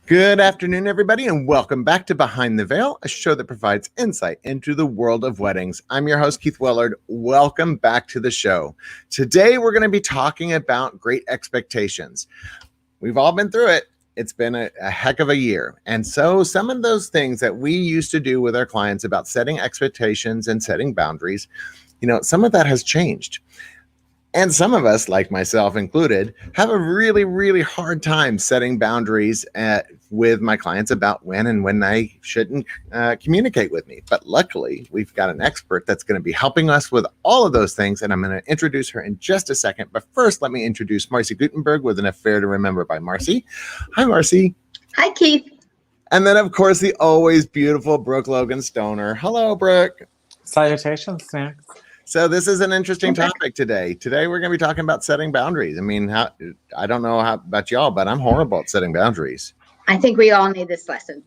Good afternoon, everybody, and welcome back to Behind the Veil, a show that provides insight into the world of weddings. I'm your host, Keith Willard. Welcome back to the show. Today, we're going to be talking about great expectations. We've all been through it. It's been a heck of a year. And so some of those things that we used to do with our clients about setting expectations and setting boundaries, some of that has changed. And some of us, like myself included, have a really, really hard time setting boundaries with my clients about when and when they shouldn't communicate with me. But luckily, we've got an expert that's going to be helping us with all of those things. And I'm going to introduce her in just a second. But first, let me introduce Marcy Gutenberg with an Affair to Remember by Marcy. Hi, Marcy. Hi, Keith. And then, of course, the always beautiful Brooke Logan Stoner. Hello, Brooke. Salutations, Nick. So this is an interesting topic today. Today, we're going to be talking about setting boundaries. I mean, I don't know how about y'all, but I'm horrible at setting boundaries. I think we all need this lesson.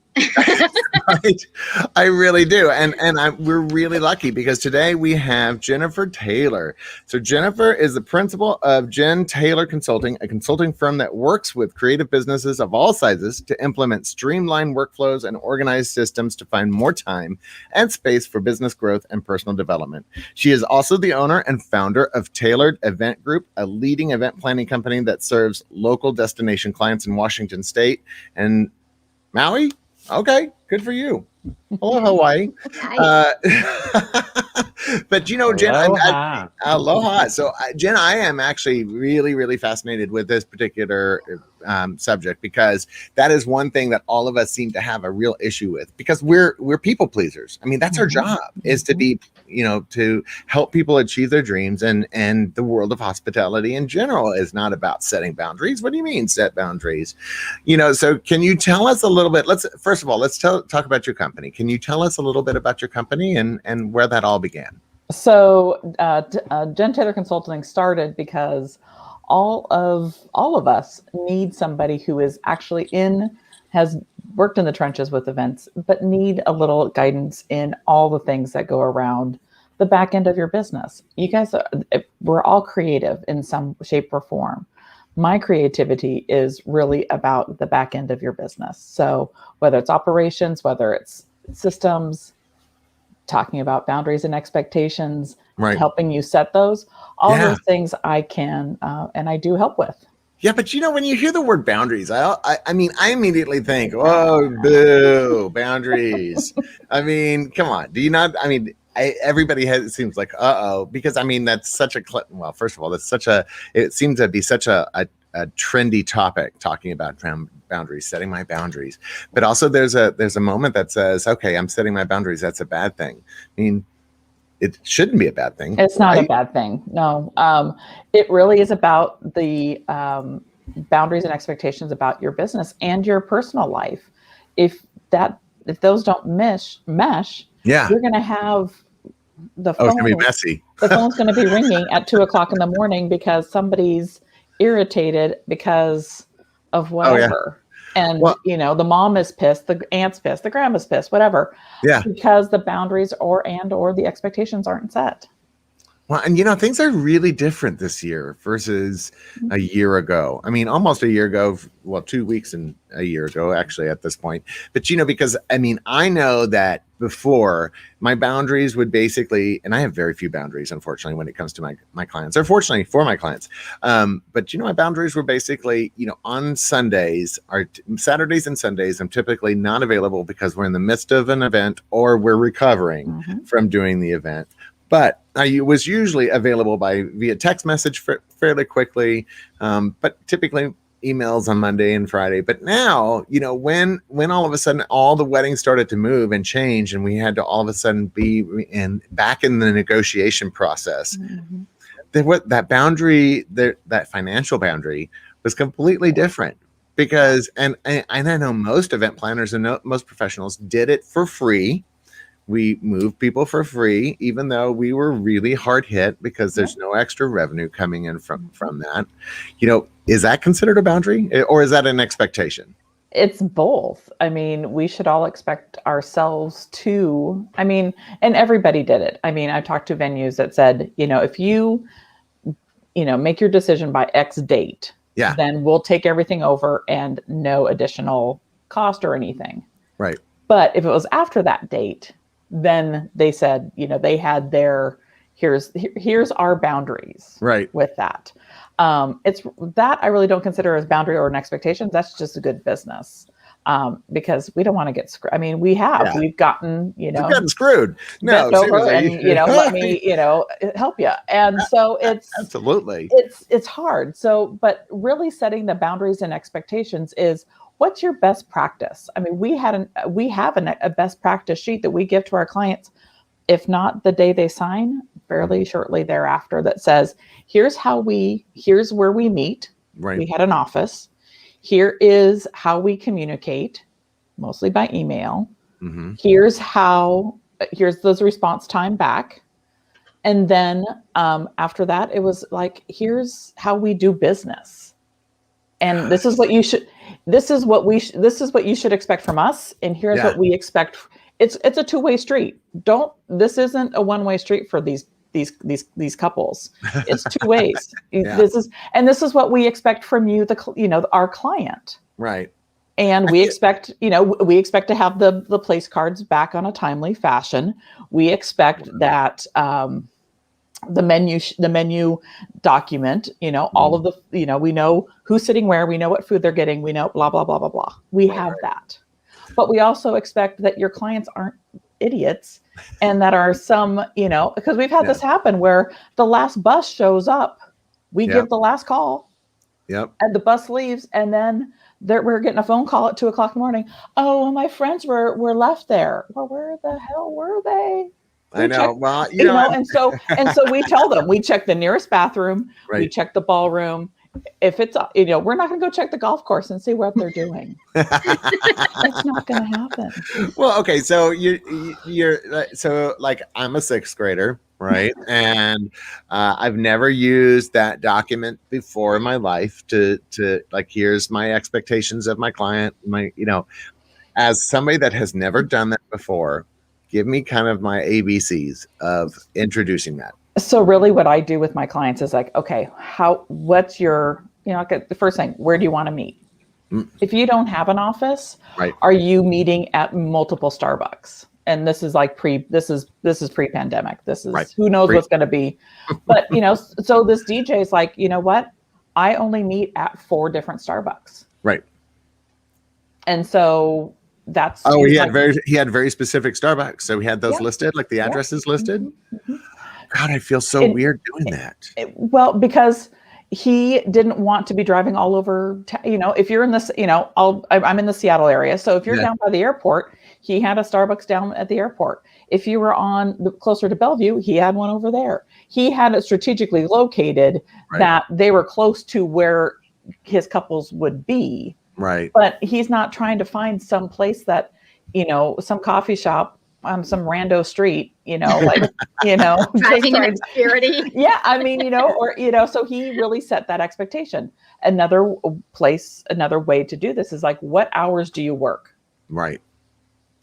Right? I really do. And we're really lucky because today we have Jennifer Taylor. So Jennifer is the principal of Jen Taylor Consulting, a consulting firm that works with creative businesses of all sizes to implement streamlined workflows and organized systems to find more time and space for business growth and personal development. She is also the owner and founder of Tailored Event Group, a leading event planning company that serves local destination clients in Washington State and Maui. Okay, good for you. Hello, Hawaii. But Jen, aloha. So Jen, I am actually really, really fascinated with this particular subject because that is one thing that all of us seem to have a real issue with because we're people pleasers. I mean, that's our job is to be, to help people achieve their dreams, and the world of hospitality in general is not about setting boundaries. What do you mean set boundaries? So can you tell us a little bit? Let's talk about your company. Can you tell us a little bit about your company and where that all began? So Jen Taylor Consulting started because all of us need somebody who is actually has worked in the trenches with events, but need a little guidance in all the things that go around the back end of your business. You guys, we're all creative in some shape or form. My creativity is really about the back end of your business. So whether it's operations, whether it's systems, talking about boundaries and expectations, right, helping you set those, all those things I can, and I do help with. Yeah, but when you hear the word boundaries, I immediately think, oh, boo, boundaries. I mean, come on. Do you not? I mean, everybody has, it seems like, because that's such a, well, first of all, it seems to be such a trendy topic, talking about boundaries, setting my boundaries. But also there's a moment that says, okay, I'm setting my boundaries. That's a bad thing. I mean, it shouldn't be a bad thing. It's not a bad thing. No, it really is about the boundaries and expectations about your business and your personal life. If those don't mesh, you're going to have the phone. It's going to be messy. The phone's going to be ringing at 2:00 in the morning because somebody's irritated because of whatever. And the mom is pissed, the aunt's pissed, the grandma's pissed, whatever. Yeah. Because the boundaries or the expectations aren't set. Well, and things are really different this year versus a year ago. I mean, almost a year ago, 2 weeks and a year ago, actually, at this point. But, because, I know that before my boundaries would basically, and I have very few boundaries, unfortunately, when it comes to my clients, or fortunately for my clients. But, my boundaries were basically, on Sundays, or Saturdays and Sundays, I'm typically not available because we're in the midst of an event or we're recovering from doing the event. But I was usually available via text message fairly quickly, but typically emails on Monday and Friday. But now, when all of a sudden all the weddings started to move and change, and we had to all of a sudden be back in the negotiation process, that boundary, that financial boundary, was completely different. Because and I know most event planners and most professionals did it for free. We moved people for free, even though we were really hard hit because there's no extra revenue coming in from that. Is that considered a boundary, or is that an expectation? It's both. I mean, we should all expect ourselves to, and everybody did it. I talked to venues that said, if you, make your decision by X date, then we'll take everything over and no additional cost or anything. Right. But if it was after that date, then they said, they had their, here's our boundaries Right. with that. It's that I really don't consider as boundary or an expectation. That's just a good business. Because we don't want to get screwed. I mean, we've gotten, We've gotten screwed. No, bent over seriously. and, let me, help you. And so Absolutely. It's hard. So, but really setting the boundaries and expectations is what's your best practice? I mean, we have a best practice sheet that we give to our clients, if not the day they sign, fairly shortly thereafter, that says, here's where we meet. Right. We had an office. Here is how we communicate, mostly by email. Mm-hmm. Here's those response time back. And then after that, it was like, here's how we do business. And this is what you should expect from us. And here's what we expect. It's a two-way street. This isn't a one-way street for these couples. It's two ways. This is what we expect from you, our client. Right. And we expect to have the place cards back on a timely fashion. We expect that the menu document, all of the, we know who's sitting where, we know what food they're getting, we know blah, blah, blah, blah, blah. We have that. But we also expect that your clients aren't idiots and that are some, because we've had this happen where the last bus shows up, we give the last call, and the bus leaves, and then we're getting a phone call at 2:00 in the morning. Oh, well, my friends were left there. Well, where the hell were they? I know. Well, and so we tell them, we check the nearest bathroom, we check the ballroom. If it's, we're not going to go check the golf course and see what they're doing. That's not going to happen. Well, okay. So you're like, I'm a sixth grader, right? And I've never used that document before in my life to like, here's my expectations of my client. As somebody that has never done that before, give me kind of my ABCs of introducing that. So really what I do with my clients is like, okay, what's your, the first thing, where do you want to meet? If you don't have an office, are you meeting at multiple Starbucks? And this is like this is pre-pandemic. This is who knows what's going to be. But, so this DJ is like, you know what? I only meet at 4 different Starbucks. Right. And so that's. Oh, he had very specific Starbucks. So we had those listed, like the addresses listed. Mm-hmm. God, I feel so weird doing that. Well, because he didn't want to be driving all over. If you're in this, I'm in the Seattle area. So if you're down by the airport, he had a Starbucks down at the airport. If you were closer to Bellevue, he had one over there. He had it strategically located that they were close to where his couples would be. Right. But he's not trying to find some place that, some coffee shop on some rando street, driving in security. Yeah. I mean, so he really set that expectation. Another way to do this is like, what hours do you work? Right.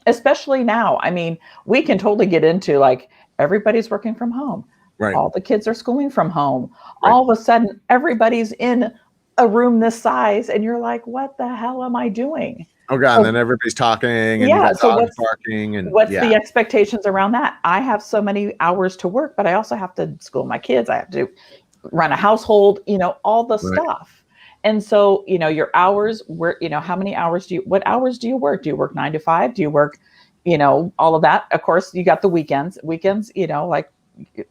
Especially now. I mean, we can totally get into like, everybody's working from home. Right. All the kids are schooling from home. Right. All of a sudden, everybody's in a room this size and you're like, what the hell am I doing? Oh God! And then everybody's talking and you got dogs barking and what's the expectations around that? I have so many hours to work, but I also have to school my kids. I have to run a household, all the stuff. And so, your hours, how many hours what hours do you work? Do you work 9 to 5? Do you work, all of that? Of course, you got the weekends, like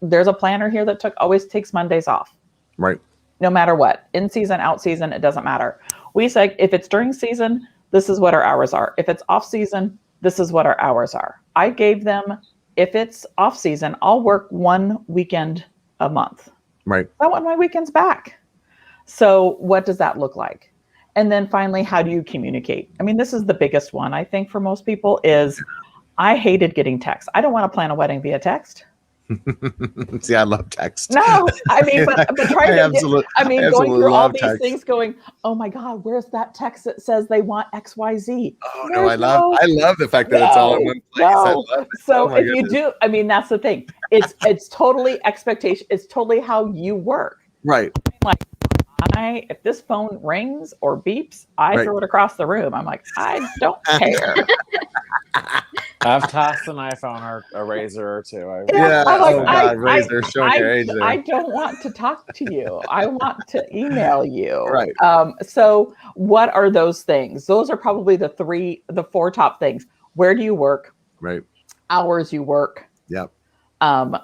there's a planner here that always takes Mondays off. Right. No matter what, in season, out season, it doesn't matter. We say if it's during season, this is what our hours are. If it's off season, this is what our hours are. I gave them, if it's off season, I'll work 1 weekend a month. Right. I want my weekends back. So what does that look like? And then finally, how do you communicate? I mean, this is the biggest one, I think, for most people is I hated getting texts. I don't want to plan a wedding via text. See, I love text. No, I mean, but trying going through all these text. Things going, oh my God, where's that text that says they want XYZ? Oh no, I love the fact that it's all in one place. I love it. So if you do, I mean, that's the thing. It's totally expectation. It's totally how you work. Right. Like if this phone rings or beeps, I Right. throw it across the room. I'm like, I don't care. I've tossed an iPhone or a razor or two. Yeah. I'm like, Oh God, Razor, showing your age I there. don't want to talk to you. I want to email you. Right. So what are those things? Those are probably the four top things. Where do you work? Right. Hours you work. Yep. The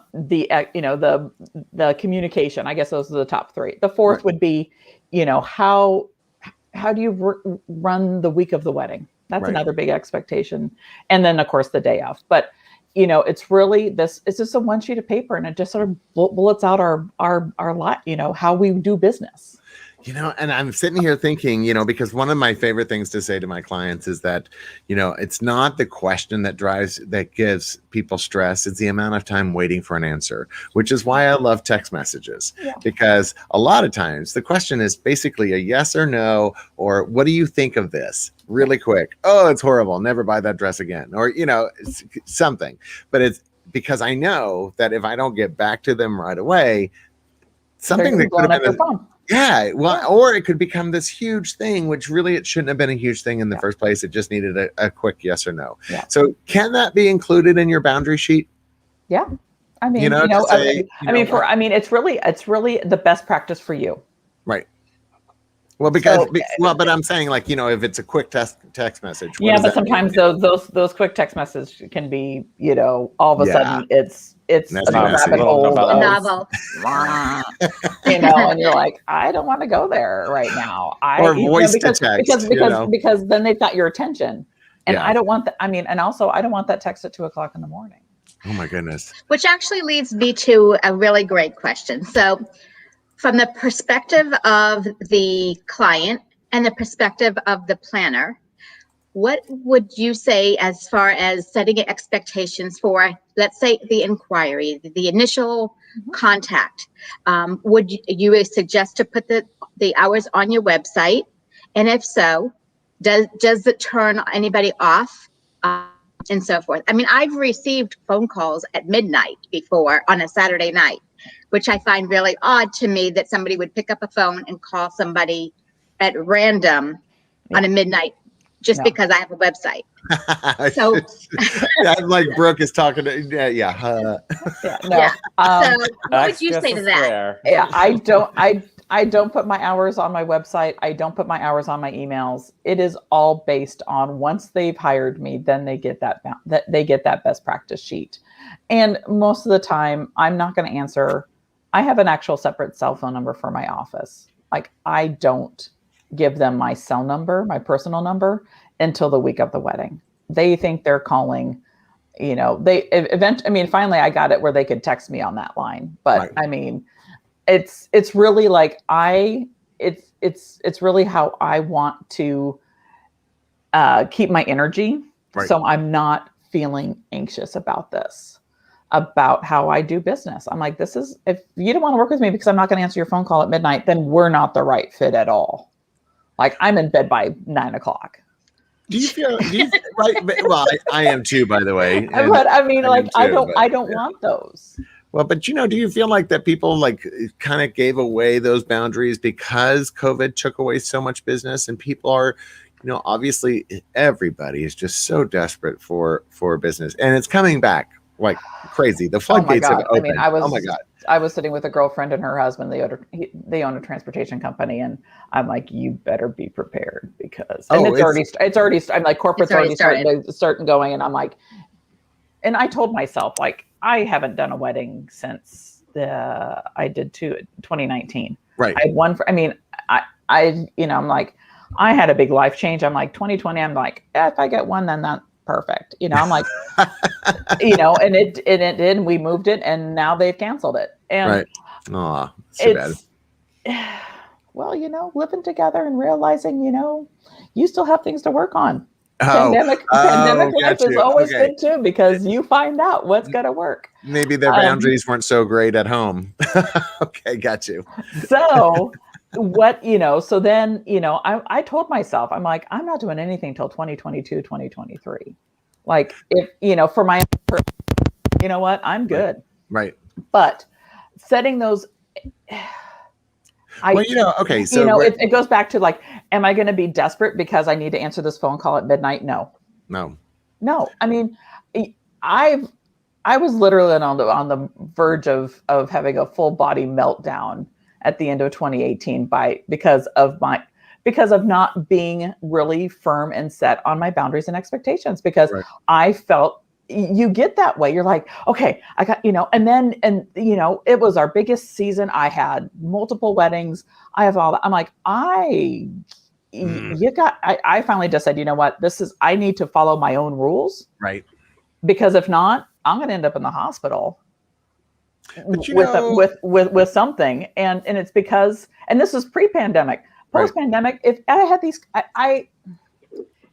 communication. I guess those are the top three. The fourth would be, how do you run the week of the wedding? That's another big expectation. And then of course the day of. But it's really it's just a one sheet of paper, and it just sort of bullets out our lot, how we do business. And I'm sitting here thinking, because one of my favorite things to say to my clients is that, it's not the question that gives people stress. It's the amount of time waiting for an answer, which is why I love text messages, because a lot of times the question is basically a yes or no, or what do you think of this? Really quick. Oh, it's horrible. Never buy that dress again. Or, it's something. But it's because I know that if I don't get back to them right away, something that could have been yeah, well, or it could become this huge thing, which really it shouldn't have been a huge thing in the first place. It just needed a quick yes or no. Yeah. So can that be included in your boundary sheet? Yeah. I mean, it's really the best practice for you. Right. Well, but I'm saying, like, if it's a quick text message. Yeah, but sometimes those quick text messages can be, all of a sudden it's a rabbit hole. Novel. And you're like, I don't want to go there right now. Or voice to text. Because then they've got your attention. And I don't want that. And also I don't want that text at 2:00 in the morning. Oh my goodness. Which actually leads me to a really great question. So from the perspective of the client and the perspective of the planner, what would you say as far as setting expectations for, let's say, the inquiry, the initial contact? Would you suggest to put the hours on your website? And if so, does it turn anybody off and so forth? I mean, I've received phone calls at midnight before on a Saturday night, which I find really odd to me that somebody would pick up a phone and call somebody at random on a midnight just because I have a website. So I'm like Brooke is talking to So what would you say to that? Yeah, I don't put my hours on my website. I don't put my hours on my emails. It is all based on once they've hired me, then they get that best practice sheet. And most of the time, I'm not going to answer. I have an actual separate cell phone number for my office. Like, I don't give them my cell number, my personal number, until the week of the wedding. They think they're calling, finally I got it where they could text me on that line. But I mean, it's really like it's really how I want to keep my energy. Right. So I'm not feeling anxious about this, about how I do business. I'm like, if you don't want to work with me because I'm not going to answer your phone call at midnight, then we're not the right fit at all. Like, I'm in bed by 9:00. Do you feel right? Well, I am too, by the way. But I mean, I don't want those. Well, but do you feel like that people kind of gave away those boundaries because COVID took away so much business, and people are, obviously everybody is just so desperate for business, and it's coming back like crazy. The floodgates have opened. Oh my God. I was sitting with a girlfriend and her husband. They own a transportation company, and I'm like, you better be prepared because it's already. I'm like, corporate's already starting going, and I'm like, and I told myself, like, I haven't done a wedding since I did 2019. Right. I had one I'm like, I had a big life change. I'm like, 2020. I'm like, if I get one, then that's perfect. I'm like, and it did, and we moved it, and now they've canceled it. And it's bad. Well, living together and realizing, you still have things to work on. Pandemic life is always good too, because you find out what's going to work. Maybe their boundaries weren't so great at home. Okay, got you. So so then, I told myself, I'm like, I'm not doing anything till 2022, 2023. Like, if, for my, you know what, I'm good. Right. But setting those, Well, okay, so it goes back to like, am I going to be desperate because I need to answer this phone call at midnight? No. I mean, I was literally on the verge of having a full body meltdown at the end of 2018 because of not being really firm and set on my boundaries and expectations, because I felt, you get that way. You're like, okay, I got, and it was our biggest season. I had multiple weddings. I have all that. I'm like, I finally just said, you know what, I need to follow my own rules. Right. Because if not, I'm going to end up in the hospital with something. And it's because, and this is pre-pandemic, post-pandemic, if I had these,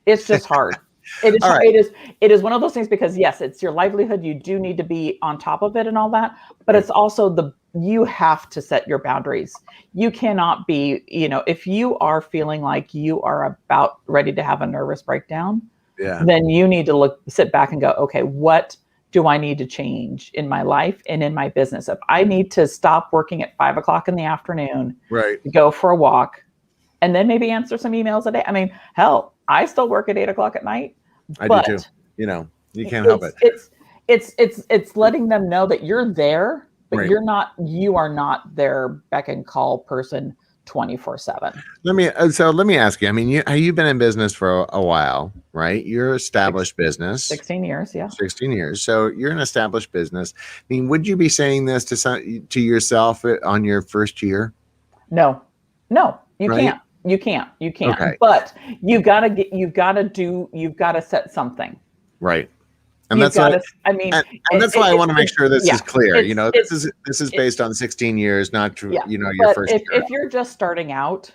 it's just hard. It is one of those things, because yes, it's your livelihood. You do need to be on top of it and all that, but it's also you have to set your boundaries. You cannot be, if you are feeling like you are about ready to have a nervous breakdown, then you need to sit back and go, okay, what do I need to change in my life and in my business? If I need to stop working at 5 o'clock in the afternoon, go for a walk, and then maybe answer some emails a day. I mean, hell, I still work at 8 o'clock at night. I do too. You can't help it. It's letting them know that you're there, but you are not their beck and call person 24/7. Let me ask you. I mean, you've been in business for a while, right? You're established business. 16 years, yeah. 16 years. So you're an established business. I mean, would you be saying this to yourself on your first year? No, you can't. You can't. Okay. But you've got to set something. Right. And that's why that's why I want to make sure this is clear. This is based on 16 years, not your first year. If you're just starting out,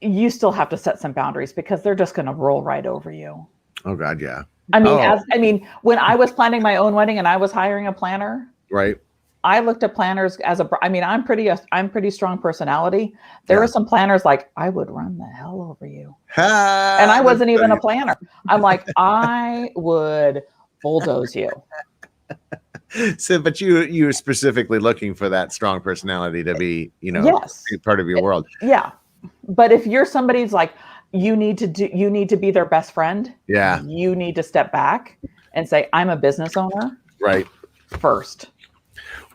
you still have to set some boundaries, because they're just going to roll right over you. Oh God, yeah. I mean, when I was planning my own wedding and I was hiring a planner, right, I looked at planners I'm pretty strong personality. There were some planners like, I would run the hell over you. And I wasn't even a planner. I'm like, I would bulldoze you. So, but you were specifically looking for that strong personality to be, part of your world. Yeah. But if you're somebody's like, you need to be their best friend. Yeah. You need to step back and say, I'm a business owner. Right. First.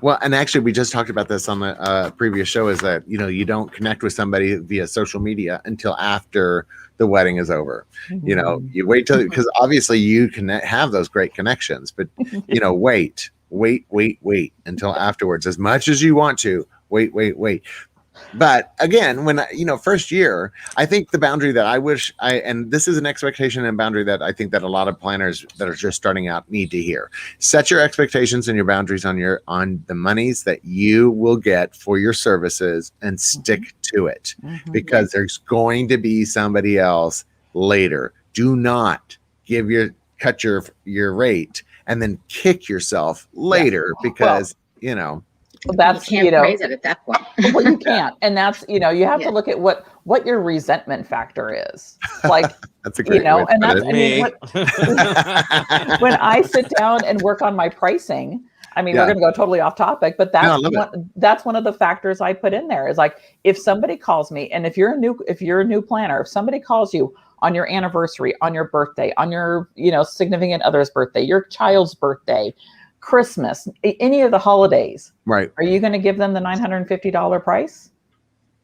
Well, and actually, we just talked about this on the previous show, is that, you don't connect with somebody via social media until after the wedding is over. Mm-hmm. You wait till, because obviously you can have those great connections, but, wait until afterwards, as much as you want to wait. But again, when first year, I think the boundary that and this is an expectation and boundary that I think that a lot of planners that are just starting out need to hear. Set your expectations and your boundaries on the monies that you will get for your services, and stick to it, because there's going to be somebody else later. Do not cut your rate and then kick yourself later, because Well, that's you can't praise it at that point. Well, you can't, and that's you have to look at what your resentment factor is. Like that's a great way and that's when I sit down and work on my pricing. I mean, we're going to go totally off topic, but that's one of the factors I put in there. Is like, if somebody calls me, and if you're a new planner, if somebody calls you on your anniversary, on your birthday, on your significant other's birthday, your child's birthday, Christmas, any of the holidays, right? Are you going to give them the $950 price?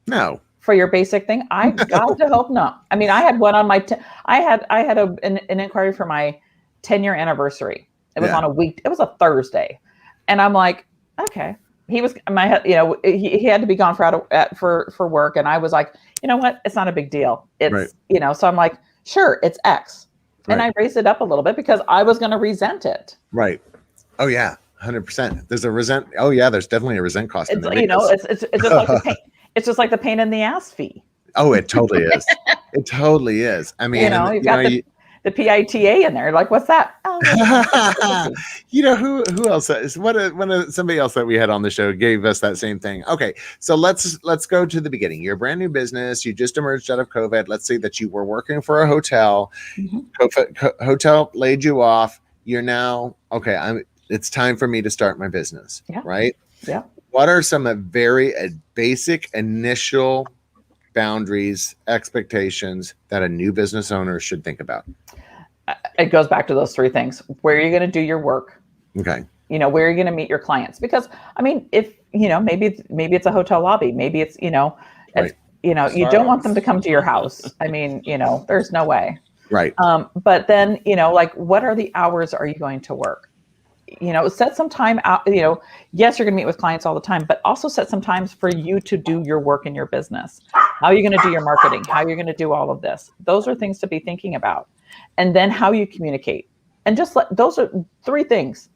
No. For your basic thing? I got to hope not. I mean, I had one on my, I had an inquiry for my 10-year anniversary. It was on a week. It was a Thursday. And I'm like, okay. He was, he had to be gone for work. And I was like, you know what? It's not a big deal. It's, so I'm like, sure, it's X. And I raised it up a little bit because I was going to resent it. Right. Oh yeah, 100%. There's a resent. Oh yeah, there's definitely a resent cost. It's it's just like the pain. It's just like the pain in the ass fee. Oh, it totally is. It totally is. I mean, you've got the PITA in there. Like, what's that? Oh, who else? Somebody else that we had on the show gave us that same thing. Okay, so let's go to the beginning. You're a brand new business. You just emerged out of COVID. Let's say that you were working for a hotel. Hotel laid you off. You're now it's time for me to start my business. Yeah. Right. Yeah. What are some very basic initial boundaries, expectations that a new business owner should think about? It goes back to those three things. Where are you going to do your work? Okay. Where are you going to meet your clients? Because I mean, if maybe it's a hotel lobby, maybe it's Right. you don't want them to come to your house. I mean, there's no way. Right. But then, like, what are the hours are you going to work? Set some time out, yes, you're going to meet with clients all the time, but also set some times for you to do your work in your business. How are you going to do your marketing? How are you going to do all of this? Those are things to be thinking about. And then how you communicate. And just those are three things.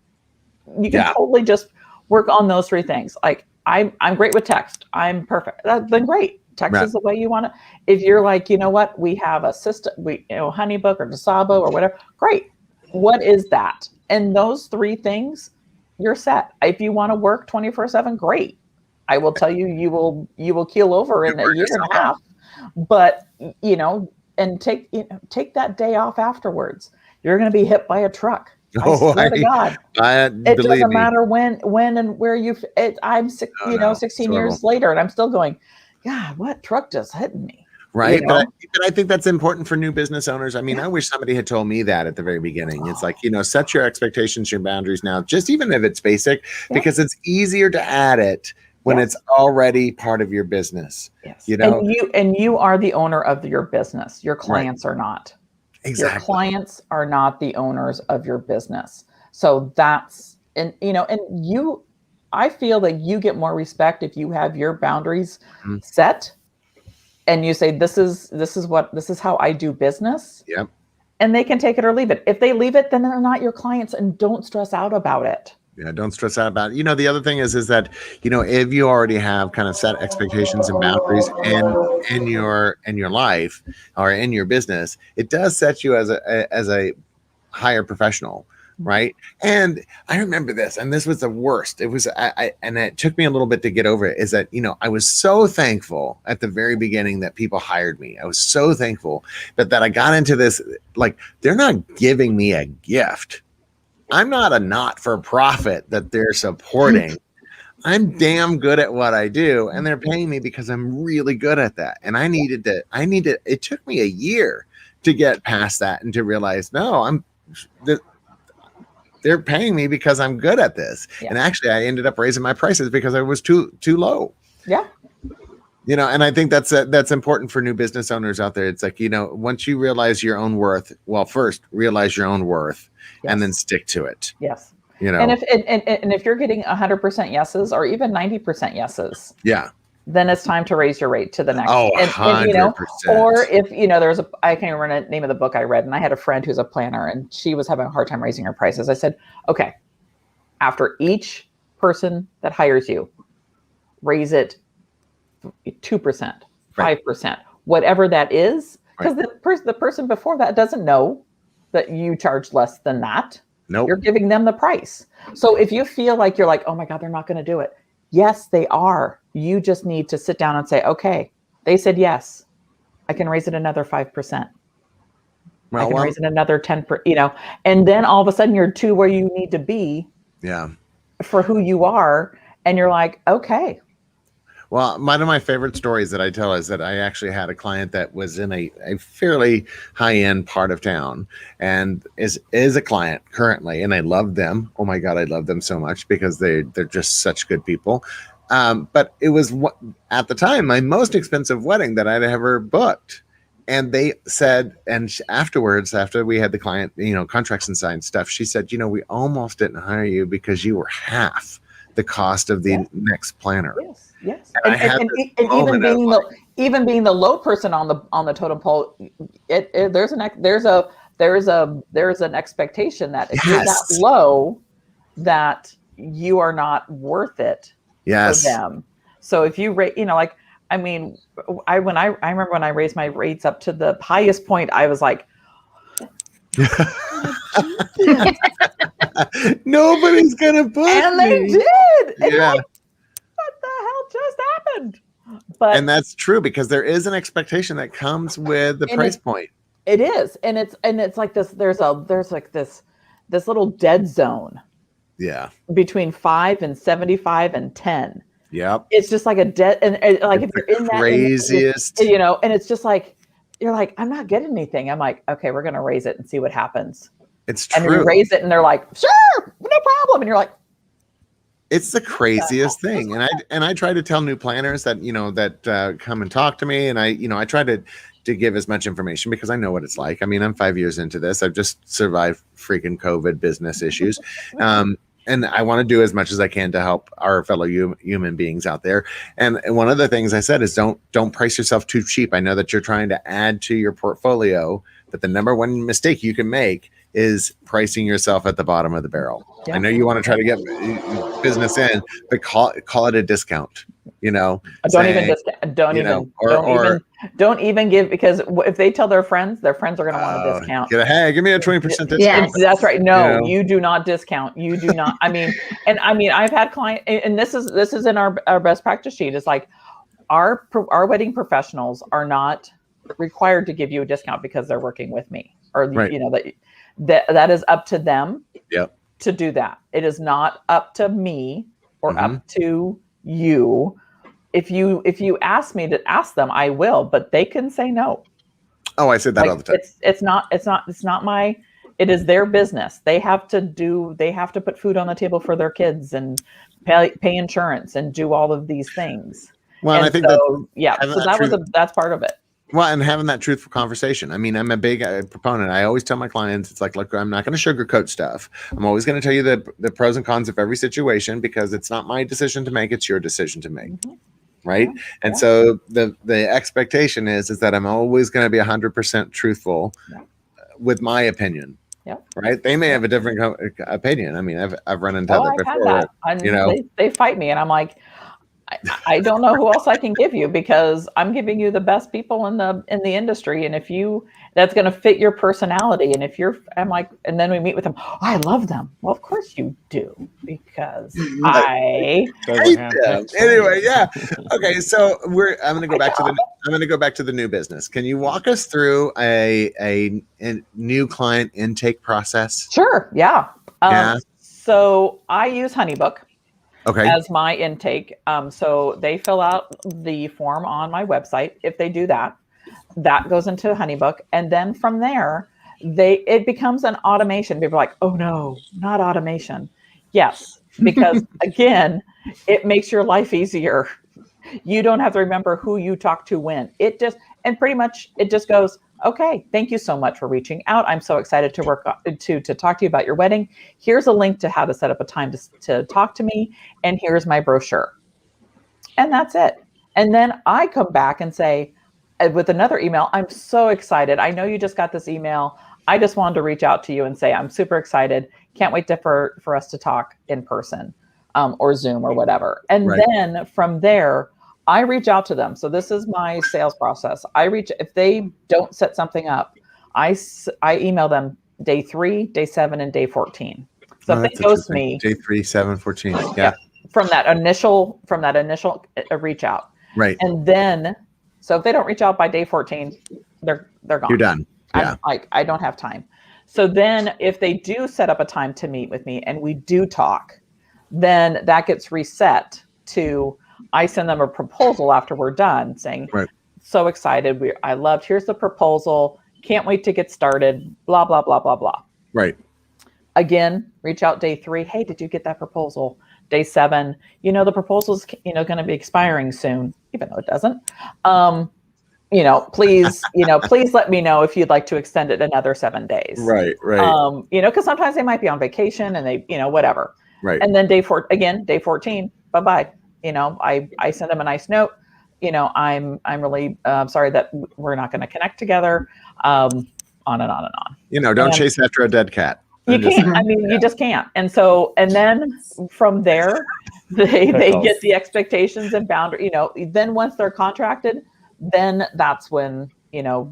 You can totally just work on those three things. Like, I'm great with text. I'm perfect. Then great. Text is the way you want to. If you're like, what, we have a system, HoneyBook or Dasabo or whatever. Great. What is that? And those three things, you're set. If you want to work 24/7, great. I will tell you, you will keel over in a year and a half. But and take that day off afterwards. You're going to be hit by a truck. I swear to God. It doesn't matter when and where I'm 16 years later, and I'm still going, God, what truck just hit me? Right. But I think that's important for new business owners. I mean, I wish somebody had told me that at the very beginning. It's like, set your expectations, your boundaries now, just even if it's basic, because it's easier to add it when it's already part of your business. Yes. And you are the owner of your business. Your clients are not. Exactly. Your clients are not the owners of your business. So that's, I feel that you get more respect if you have your boundaries set and you say, this is how I do business. Yep. And they can take it or leave it. If they leave it, then they're not your clients, and don't stress out about it. Yeah, don't stress out about it. The other thing is that, if you already have kind of set expectations and boundaries in your life or in your business, it does set you as a higher professional, right? And I remember this, and this was the worst. It was, and it took me a little bit to get over it, is that, I was so thankful at the very beginning that people hired me. I was so thankful that I got into this, like, they're not giving me a gift. I'm not a not-for-profit that they're supporting. I'm damn good at what I do, and they're paying me because I'm really good at that. And it took me a year to get past that and to realize, no, they're paying me because I'm good at this. Yeah. And actually I ended up raising my prices because I was too low. Yeah. And I think that's important for new business owners out there. It's like, once you realize your own worth, well, first realize your own worth and then stick to it. Yes. And if you're getting 100% yeses or even 90% yeses, then it's time to raise your rate to the next. Oh, 100%. Or if, I can't remember the name of the book I read, and I had a friend who's a planner and she was having a hard time raising her prices. I said, okay, after each person that hires you, raise it 2%, 5%, whatever that is, because the person before that doesn't know that you charge less than that. Nope. You're giving them the price. So if you feel like you're like, oh my God, they're not going to do it. Yes, they are. You just need to sit down and say, okay, they said yes. I can raise it another 5%. I can raise it another 10%, and then all of a sudden you're to where you need to be for who you are. And you're like, okay. Well, one of my favorite stories that I tell is that I actually had a client that was in a fairly high-end part of town and is a client currently, and I love them. Oh my God, I love them so much because they're just such good people. But it was at the time my most expensive wedding that I'd ever booked. And they said, and afterwards, after we had the client, contracts and signed stuff, she said, we almost didn't hire you because you were half the cost of the next planner. Yes. And even being the low person on the totem pole, there's an expectation that if you're that low, that you are not worth it for them. So if you rate, I remember when I raised my rates up to the highest point, I was like, nobody's gonna book and me. They did. And what the hell just happened? And that's true, because there is an expectation that comes with the price point. It is, and it's like this. There's like this little dead zone. Yeah. Between 5 and 75 and 10. Yep. It's just like a debt, and like It's if you're in that, craziest. you know, and it's just like you're like, I'm not getting anything. I'm like, okay, we're gonna raise it and see what happens. It's And then you true. raise it, and they're like, sure, no problem. And you're like, It's the craziest thing. And I try to tell new planners that, you know, that come and talk to me. And I try to give as much information because I know what it's like. I mean, I'm 5 years into this. I've just survived freaking COVID business issues. And I want to do as much as I can to help our fellow human beings out there. And one of the things I said is don't price yourself too cheap. I know that you're trying to add to your portfolio, but the number one mistake you can make is pricing yourself at the bottom of the barrel. Yeah. I know you want to try to get business in, but call it a discount. You know, don't even give, because if they tell their friends are going to want a discount. Hey, give me a 20% discount. Yeah, that's right. No, you do not discount. You do not. I mean, I've had clients, and this is in our best practice sheet. It's like our wedding professionals are not required to give you a discount because they're working with me, or right. You know, that is up to them. Yep. To do that. It is not up to me or up to you. If you ask me to ask them, I will, but they can say no. Oh, I said that all the time. It's not my, it is their business. They have to put food on the table for their kids and pay insurance and do all of these things. Well, and I think that's part of it. Well, and having that truthful conversation. I mean, I'm a big proponent. I always tell my clients, it's like, look, I'm not going to sugarcoat stuff. I'm always going to tell you the pros and cons of every situation because it's not my decision to make, it's your decision to make. Mm-hmm. Right. Yeah. And so the expectation is that I'm always going to be 100% truthful with my opinion. Yeah. Right. They may have a different opinion. I mean, I've run into that before. You know, they fight me and I'm like, I don't know who else I can give you because I'm giving you the best people in the industry. And that's going to fit your personality. And I'm like, and then we meet with them. Oh, I love them. Well, of course you do, because I hate them. Anyway. Yeah. Okay. So I'm going to go back to the new business. Can you walk us through a new client intake process? Sure. Yeah. So I use HoneyBook. Okay. As my intake. So they fill out the form on my website. If they do that goes into HoneyBook. And then from there, it becomes an automation. People are like, oh no, not automation. Yes, because again, it makes your life easier. You don't have to remember who you talk to when. It just goes, okay, thank you so much for reaching out. I'm so excited to talk to you about your wedding. Here's a link to how to set up a time to talk to me. And here's my brochure. And that's it. And then I come back and say, with another email, I'm so excited. I know you just got this email. I just wanted to reach out to you and say, I'm super excited. Can't wait for us to talk in person or Zoom or whatever. And then from there, I reach out to them. So this is my sales process. If they don't set something up, I email them day 3, day 7, and day 14. So if they ghost me, day 3, 7, 14. Yeah. From that initial reach out. Right. And then, so if they don't reach out by day 14, they're gone. You're done. Yeah. I don't have time. So then if they do set up a time to meet with me and we do talk, then that gets reset to, I send them a proposal after we're done saying, so excited. Here's the proposal. Can't wait to get started. Blah, blah, blah, blah, blah. Right. Again, reach out day 3. Hey, did you get that proposal? Day 7, the proposal's, going to be expiring soon, even though it doesn't. Please let me know if you'd like to extend it another 7 days. Right. Because sometimes they might be on vacation and they, whatever. Right. And then day 14, bye-bye. I send them a nice note. I'm really sorry that we're not going to connect together. On and on and on. Don't chase after a dead cat. You can't. You just can't. And then from there, they get the expectations and boundary. Then once they're contracted, then that's when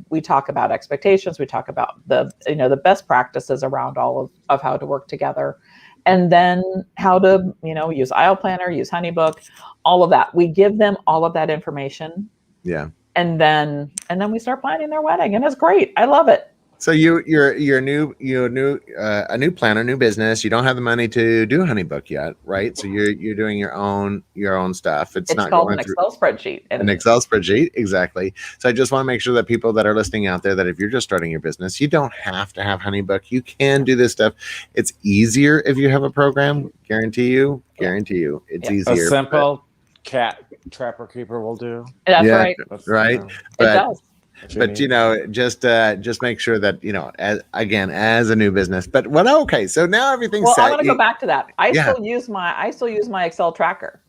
we talk about expectations. We talk about the best practices around all of how to work together. And then how to, use Aisle Planner, use HoneyBook, all of that. We give them all of that information. Yeah. And then we start planning their wedding, and it's great. I love it. So you're a new planner, new business. You don't have the money to do HoneyBook yet, right? So you're doing your own stuff. It's not called going an through Excel spreadsheet. an Excel spreadsheet, exactly. So I just want to make sure that people that are listening out there, that if you're just starting your business, you don't have to have HoneyBook. You can do this stuff. It's easier if you have a program. Guarantee you, it's A easier. simple cat trapper keeper will do. That's Yeah, right. right. It But does. but just make sure that as a new business. But so now everything's Well, set. I want to go back to that. I Yeah. still use my Excel tracker.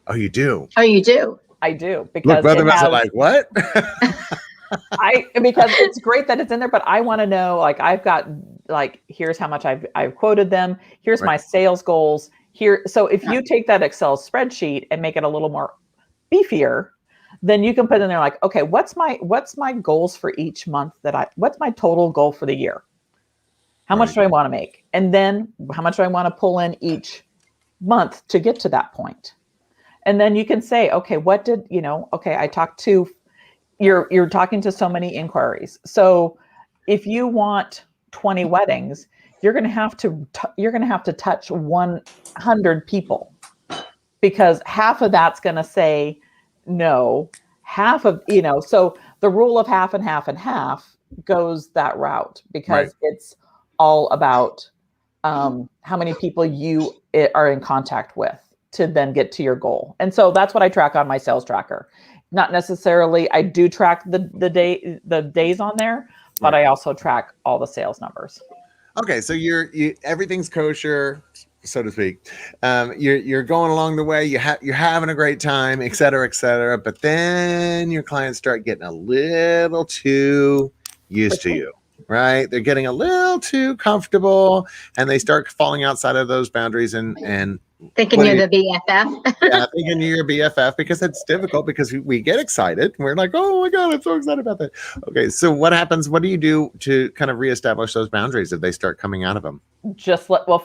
Oh, you do. Oh, you do? I do Look, because both it of us has, are like, what? because it's great that it's in there, but I want to know, like, I've got, like, here's how much I've quoted them. Here's my sales goals here. So if you take that Excel spreadsheet and make it a little more beefier, then you can put in there like, okay, what's my goals for each month what's my total goal for the year? How much do I want to make? And then how much do I want to pull in each month to get to that point? And then you can say, okay, I talked to, you're talking to so many inquiries. So if you want 20 weddings, you're going to have to touch 100 people, because half of that's going to say no, half of, so the rule of half and half and half goes that route, because it's all about how many people you are in contact with to then get to your goal. And so that's what I track on my sales tracker. Not necessarily, I do track the days on there, but I also track all the sales numbers. Okay, so everything's kosher, so to speak. You're going along the way. You're having a great time, et cetera, but then your clients start getting a little too used to you, right? They're getting a little too comfortable, and they start falling outside of those boundaries and Thinking you're the BFF. yeah, thinking you're BFF, because it's difficult, because we get excited. We're like, oh my God, I'm so excited about that. Okay, so what happens? What do you do to kind of reestablish those boundaries if they start coming out of them?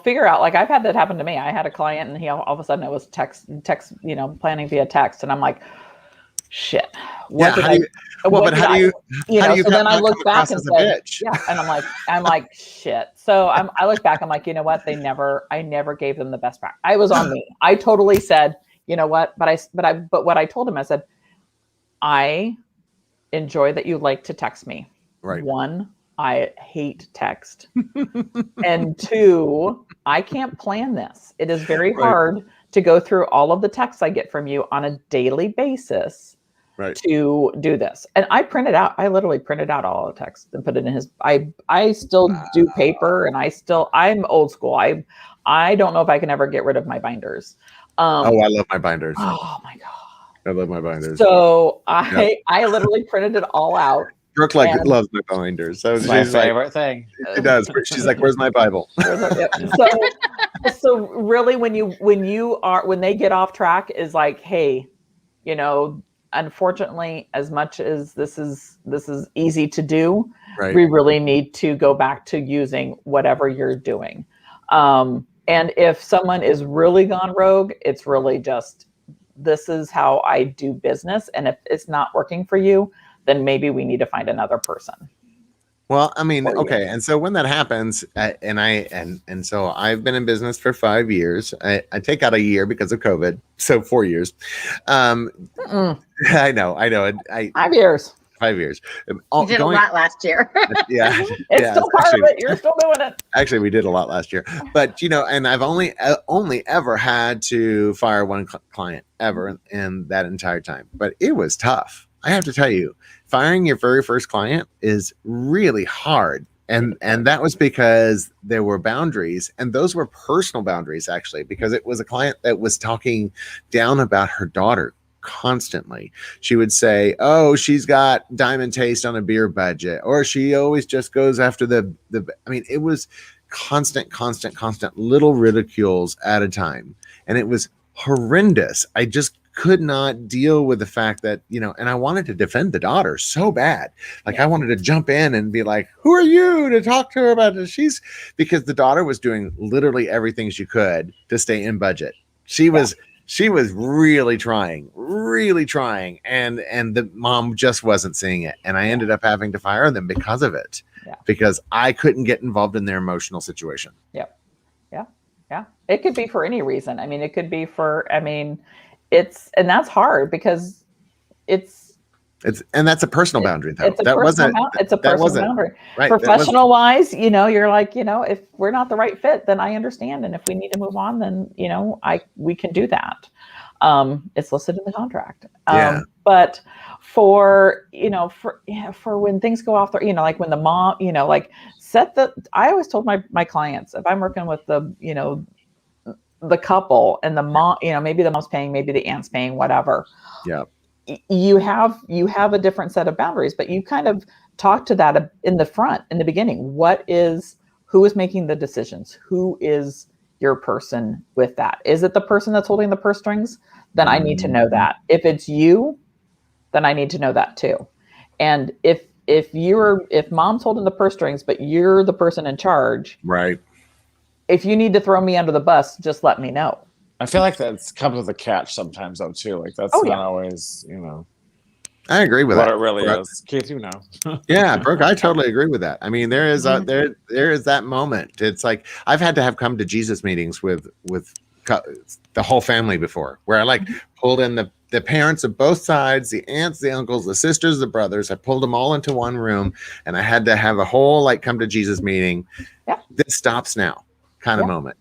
Figure out, like, I've had that happen to me. I had a client, and he all of a sudden, it was text, planning via text. And I'm like, shit. How do you so then I look back and said, yeah, and I'm like, shit. So I look back, I'm like, you know what? I never gave them the best practice. I was on me. I totally said, you know what? But what I told him, I said, I enjoy that you like to text me. Right. 1, I hate text. And 2, I can't plan this. It is very hard to go through all of the texts I get from you on a daily basis to do this. And I literally printed out all the text and put it in his, I still do paper, and I'm old school. I don't know if I can ever get rid of my binders. I love my binders. Oh my God. I love my binders. So I literally printed it all out. Brooke loves my binders. So it's my favorite thing. It does. She's like, "Where's my Bible?" So really, when they get off track, is like, hey, unfortunately, as much as this is easy to do, we really need to go back to using whatever you're doing. And if someone is really gone rogue, it's really just, this is how I do business. And if it's not working for you, then maybe we need to find another person. Well, I mean, okay. And so when that happens, and so I've been in business for 5 years. I take out a year because of COVID. So 4 years. I know. 5 years. 5 years. You did a lot last year. Yeah. It's still part of it. You're still doing it. Actually, we did a lot last year. But, and I've only ever had to fire one client ever in that entire time. But it was tough. I have to tell you, firing your very first client is really hard. And that was because there were boundaries, and those were personal boundaries, actually, because it was a client that was talking down about her daughter constantly. She would say, oh, she's got diamond taste on a beer budget, or she always just goes after it was constant little ridicules at a time. And it was horrendous. I just could not deal with the fact that, and I wanted to defend the daughter so bad. Like, I wanted to jump in and be like, who are you to talk to her about it? Because the daughter was doing literally everything she could to stay in budget. She was really trying. And the mom just wasn't seeing it. And I ended up having to fire them because of it. Yeah. because I couldn't get involved in their emotional situation. Yep. Yeah. It could be for any reason. I mean, it could be for, and that's hard because And that's a personal boundary though. it's a personal boundary. Right. Professional wise, you're like, if we're not the right fit, then I understand. And if we need to move on, then, we can do that. It's listed in the contract. But for when things go off the, like when the mom, I always told my clients, if I'm working with the couple and the mom, maybe the mom's paying, maybe the aunt's paying, whatever. Yeah. You have a different set of boundaries, but you kind of talk to that in the beginning. Who is making the decisions? Who is your person with that? Is it the person that's holding the purse strings? Then I need to know that. If it's you, then I need to know that too. And if mom's holding the purse strings, but you're the person in charge, right? If you need to throw me under the bus, just let me know. I feel like that comes with a catch sometimes though too. Like that's not always, I agree with what that. it really is. Keith, Yeah, Brooke, I totally agree with that. I mean, there is there is that moment. It's like I've had to have come to Jesus meetings with the whole family before, where I pulled in the parents of both sides, the aunts, the uncles, the sisters, the brothers. I pulled them all into one room, and I had to have a whole come to Jesus meeting. Yeah. This stops now kind of moment.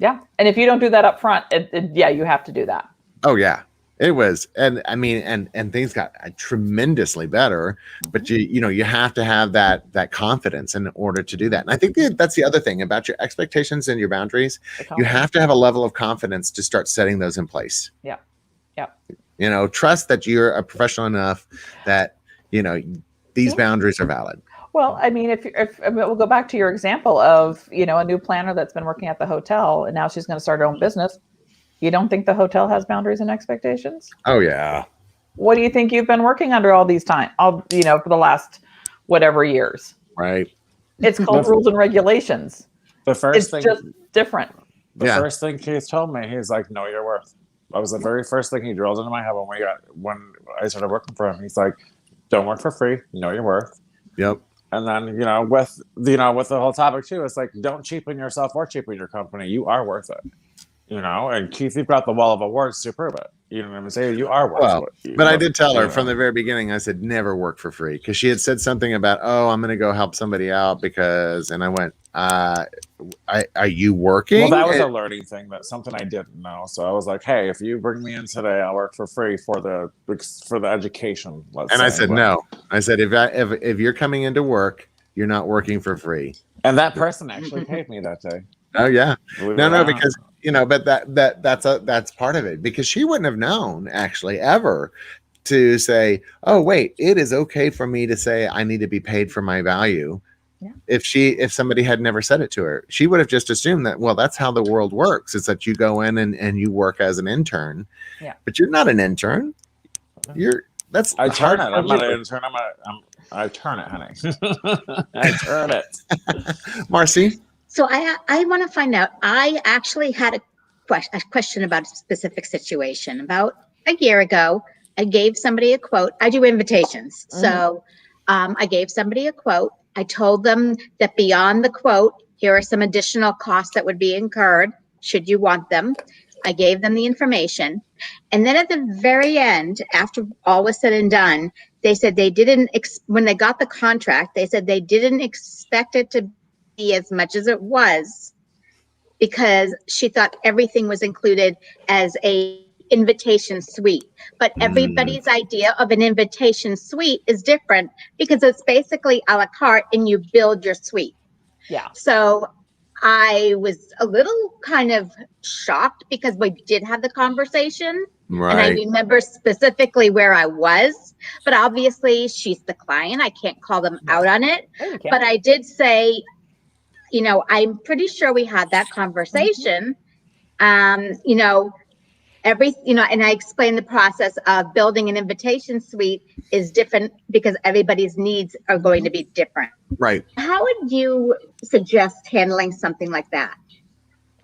Yeah. And if you don't do that up front, you have to do that. Oh yeah, it was. And I mean, and things got tremendously better, but you have to have that confidence in order to do that. And I think that's the other thing about your expectations and your boundaries. You have to have a level of confidence to start setting those in place. Yeah. Trust that you're a professional enough that, these boundaries are valid. Well, I mean, if we'll go back to your example of, a new planner that's been working at the hotel and now she's going to start her own business. You don't think the hotel has boundaries and expectations? Oh yeah. What do you think you've been working under all these time? For the last whatever years. Right. It's called rules and regulations. The first thing, just different. The first thing Keith told me, he's like, "Know your worth." That was the very first thing he drilled into my head when I started working for him. He's like, "Don't work for free. Know your worth." Yep. And then, with the whole topic too, it's like, don't cheapen yourself or cheapen your company. You are worth it. And Keith, you've got the wall of awards to prove it. You know what I'm saying? You are worth it. But I did tell her from the very beginning, I said, never work for free. Because she had said something about, I'm going to go help somebody out and I went, are you working? Well, that was a learning thing. That's something I didn't know. So I was like, hey, if you bring me in today, I'll work for free for the education. I said, no. I said, if you're coming into work, you're not working for free. And that person actually paid me that day. Oh yeah. No, because but that's part of it, because she wouldn't have known actually ever to say, oh wait, it is okay for me to say I need to be paid for my value. Yeah. If somebody had never said it to her, she would have just assumed that, well, that's how the world works. It's that you go in and you work as an intern. Yeah. But you're not an intern. I turn it. I'm not an intern. I turn it, honey. I turn it. Marcy? So I want to find out, I actually had a question about a specific situation. About a year ago, I gave somebody a quote. I do invitations. So I gave somebody a quote. I told them that beyond the quote, here are some additional costs that would be incurred should you want them. I gave them the information. And then at the very end, after all was said and done, they said they didn't, when they got the contract, they said they didn't expect it to be as much as it was, because she thought everything was included as a invitation suite. But everybody's idea of an invitation suite is different, because it's basically a la carte and you build your suite. Yeah. So I was a little kind of shocked, because we did have the conversation. Right. And I remember specifically where I was, but obviously she's the client. I can't call them out on it. But I did say, I'm pretty sure we had that conversation. And I explained the process of building an invitation suite is different because everybody's needs are going to be different. Right. How would you suggest handling something like that?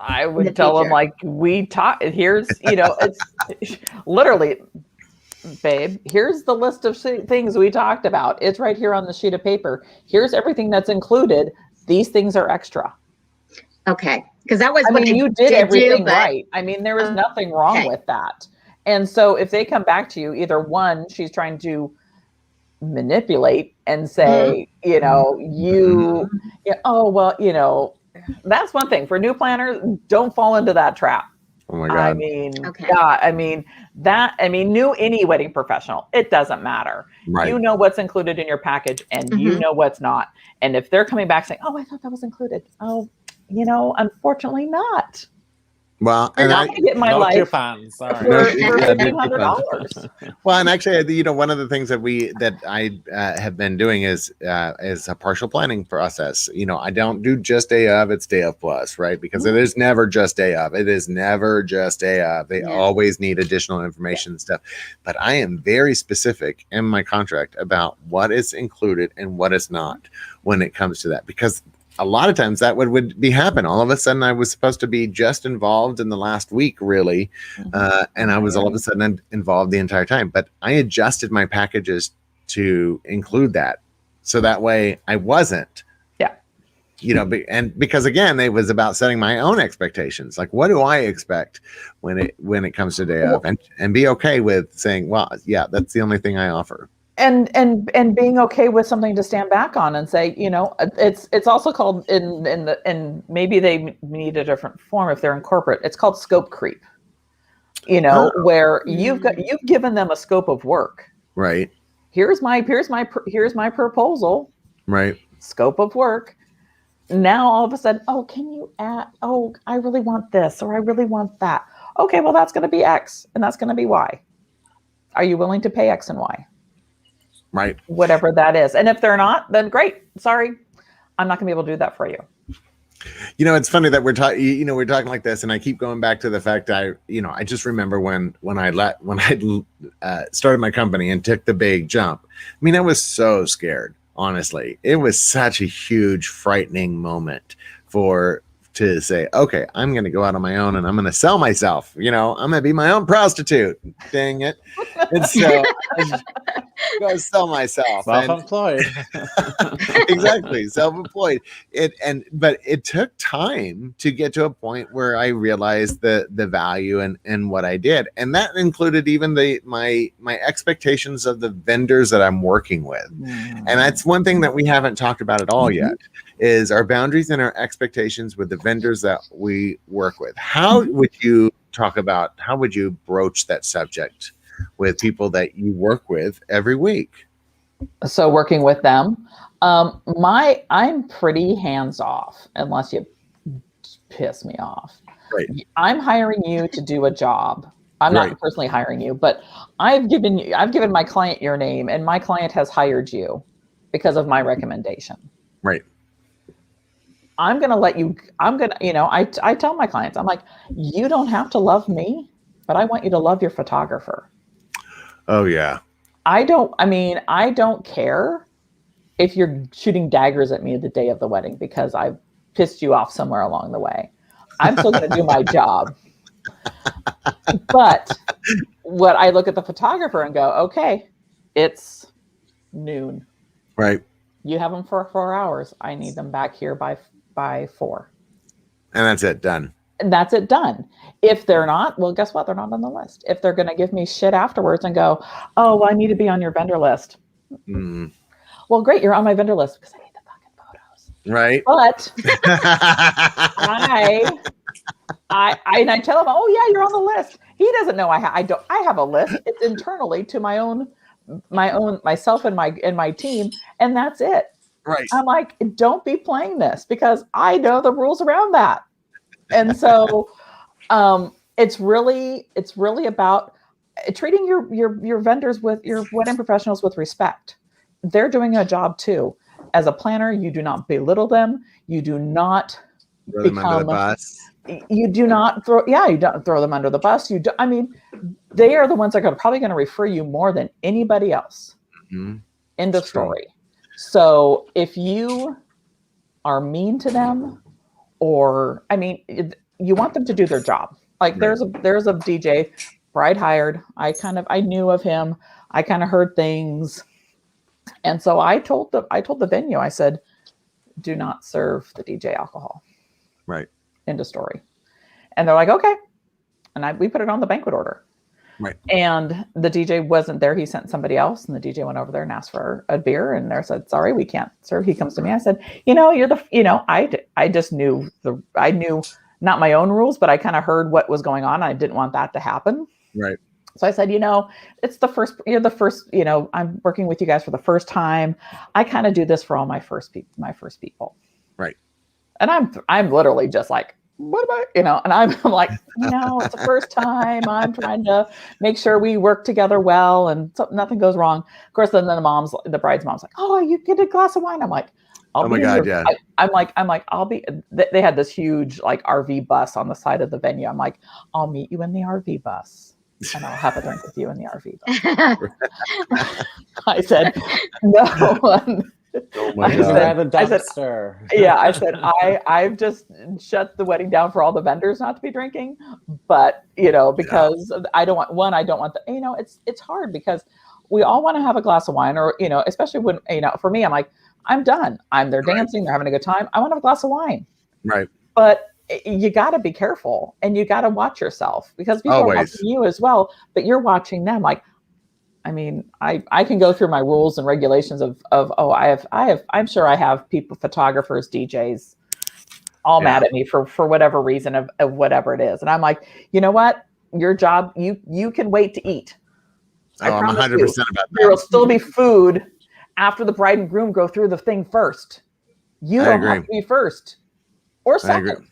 I would tell them, we talk, here's, it's literally babe, here's the list of things we talked about. It's right here on the sheet of paper. Here's everything that's included. These things are extra. Okay. Because that was I what mean, I you did everything but right. I mean, there is nothing wrong okay. with that. And so if they come back to you, either one, she's trying to manipulate and say, you know, oh, well, you know, that's one thing for new planners. Don't fall into that trap. Oh my God. I mean, Okay. God, I mean, new any wedding professional, it doesn't matter. Right. You know what's included in your package and you know what's not. And if they're coming back saying, oh, I thought that was included. Oh, you know, unfortunately not. Well, You're and not going to get my no life coupons. Sorry. for $1,500. Well, and actually, one of the things that I have been doing is a partial planning process. You know, I don't do just day of; it's day of plus, right? Because it is never just day of. It is never just day of. They always need additional information and stuff. But I am very specific in my contract about what is included and what is not when it comes to that, because a lot of times that would be happen. All of a sudden, I was supposed to be just involved in the last week, really, and I was all of a sudden involved the entire time. But I adjusted my packages to include that, so that way I wasn't. Yeah. You know, and because again, it was about setting my own expectations. Like, what do I expect when it comes to day of, and be okay with saying, well, yeah, that's the only thing I offer. And being okay with something to stand back on and say, you know, it's also called in maybe they need a different form if they're in corporate. It's called scope creep. You know, where you've given them a scope of work. Right. Here's my proposal. Right. Scope of work. Now all of a sudden, oh, can you add? Oh, I really want this, or I really want that. Okay, well that's going to be X, and that's going to be Y. Are you willing to pay X and Y? Right. Whatever that is. And if they're not, then great. Sorry. I'm not gonna be able to do that for you. You know, it's funny that we're talking like this, and I keep going back to the fact I just remember when I started my company and took the big jump. I mean, I was so scared, honestly. It was such a huge, frightening moment to say, okay, I'm going to go out on my own and I'm going to sell myself. You know, I'm going to be my own prostitute. Dang it. And so I'm going to sell myself. Self-employed. Exactly. Self-employed. But it took time to get to a point where I realized the value and what I did. And that included even my expectations of the vendors that I'm working with. And that's one thing that we haven't talked about at all yet, is our boundaries and our expectations with the vendors that we work with. How would you broach that subject with people that you work with every week? So working with them, I'm pretty hands off unless you piss me off. Right. I'm hiring you to do a job. I'm not personally hiring you, but I've given my client your name, and my client has hired you because of my recommendation. Right. I'm going to let you, I tell my clients, I'm like, you don't have to love me, but I want you to love your photographer. Oh yeah. I don't care if you're shooting daggers at me the day of the wedding because I pissed you off somewhere along the way. I'm still going to do my job. But what I look at the photographer and go, okay, it's noon. Right. You have them for 4 hours. I need them back here by 4. And that's it, done. And that's it, done. If they're not, well, guess what? They're not on the list. If they're going to give me shit afterwards and go, oh, well, I need to be on your vendor list. Well, great. You're on my vendor list because I need the fucking photos. Right. But I tell him, oh yeah, you're on the list. He doesn't know I have a list. It's internally to myself and my team. And that's it. Right. I'm like, don't be playing this because I know the rules around that. And so it's really about treating your vendors with your wedding professionals with respect. They're doing a job too. As a planner, you do not belittle them. You do not throw them under the bus. You do not you don't throw them under the bus. They are the ones that are probably going to refer you more than anybody else. Mm-hmm. End of story. So if you are mean to them, or you want them to do their job. Like there's a DJ bride hired. I knew of him. I kind of heard things. And so I told the venue, I said, do not serve the DJ alcohol. Right. End of story. And they're like, okay. And we put it on the banquet order. Right. And the DJ wasn't there. He sent somebody else, and the DJ went over there and asked for a beer, and they said, sorry, we can't serve. He comes to me. I said, I just knew I knew not my own rules, but I kind of heard what was going on. I didn't want that to happen. Right. So I said, it's the first, I'm working with you guys for the first time. I kind of do this for all my first people. Right. And I'm literally just like, what about, and I'm like, it's the first time. I'm trying to make sure we work together well and nothing goes wrong. Of course, then the bride's mom's like, oh, you get a glass of wine. I'm like, oh my God, yeah. I'm like, I'll be, they had this huge like RV bus on the side of the venue. I'm like, I'll meet you in the RV bus. And I'll have a drink with you in the RV bus. I said, no. Oh my God. I said, I've just shut the wedding down for all the vendors not to be drinking, but because I don't want it's hard because we all want to have a glass of wine or, especially when, for me, I'm like, I'm done. They're dancing, they're having a good time. I want to have a glass of wine. Right. But you got to be careful and you got to watch yourself because people are watching you as well, but you're watching them. Like, I can go through my rules and regulations of I'm sure I have people, photographers, DJs, all mad at me for whatever reason of whatever it is. And I'm like, you know what? Your job, you can wait to eat. I'm 100% about that. There will still be food after the bride and groom go through the thing first. You don't have to be first or second.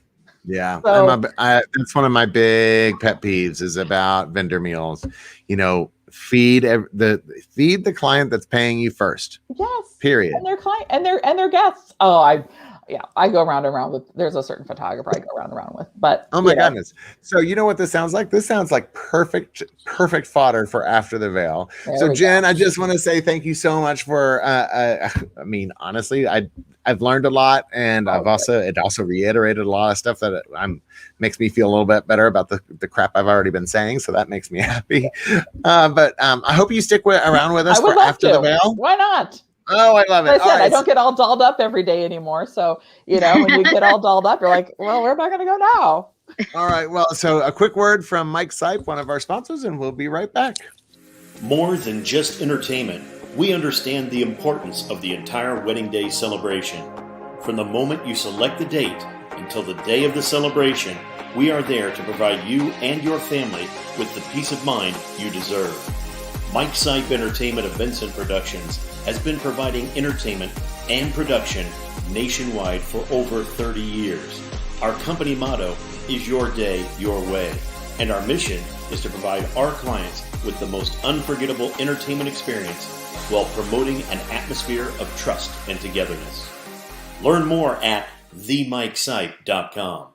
Yeah, So, that's one of my big pet peeves is about vendor meals. Feed the client that's paying you first. Yes. Period. And their client and their guests. Oh, I go around and around with. There's a certain photographer I go around and around with. But oh my goodness! So you know what this sounds like? This sounds like perfect fodder for After the Veil. So Jen, I just want to say thank you so much for. Honestly, I've learned a lot, and it also reiterated a lot of stuff that makes me feel a little bit better about the crap I've already been saying. So that makes me happy. But I hope you stick around with us for After the Veil. Why not? Oh, I love it. I said, I don't get all dolled up every day anymore. So, when you get all dolled up, you're like, well, where am I going to go now? All right. Well, so a quick word from Mike Sipe, one of our sponsors, and we'll be right back. More than just entertainment, we understand the importance of the entire wedding day celebration. From the moment you select the date until the day of the celebration, we are there to provide you and your family with the peace of mind you deserve. Mike Sipe Entertainment of Vincent Productions has been providing entertainment and production nationwide for over 30 years. Our company motto is your day, your way. And our mission is to provide our clients with the most unforgettable entertainment experience while promoting an atmosphere of trust and togetherness. Learn more at themikesipe.com.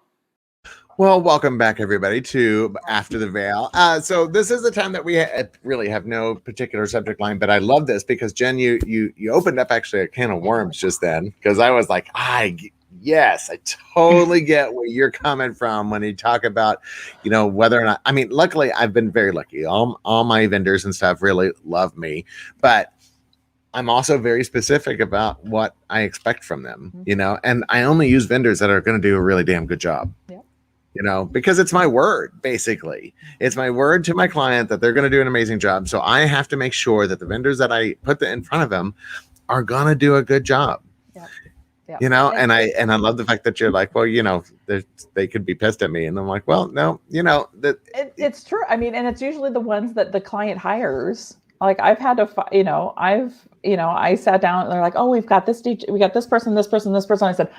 Well, welcome back, everybody, to After the Veil. So this is the time that we really have no particular subject line, but I love this because, Jen, you opened up actually a can of worms just then because I was like, yes, I totally get where you're coming from when you talk about, whether or not, luckily I've been very lucky. All my vendors and stuff really love me, but I'm also very specific about what I expect from them, and I only use vendors that are going to do a really damn good job. Yeah. Because it's my word, basically. It's my word to my client that they're going to do an amazing job. So I have to make sure that the vendors that I put in front of them are going to do a good job. Yeah. And I love the fact that you're like, well, they could be pissed at me. And I'm like, well, no, it's true. And it's usually the ones that the client hires. Like I've had to, I sat down and they're like, oh, we've got this DJ, we got this person, this person, this person. I said,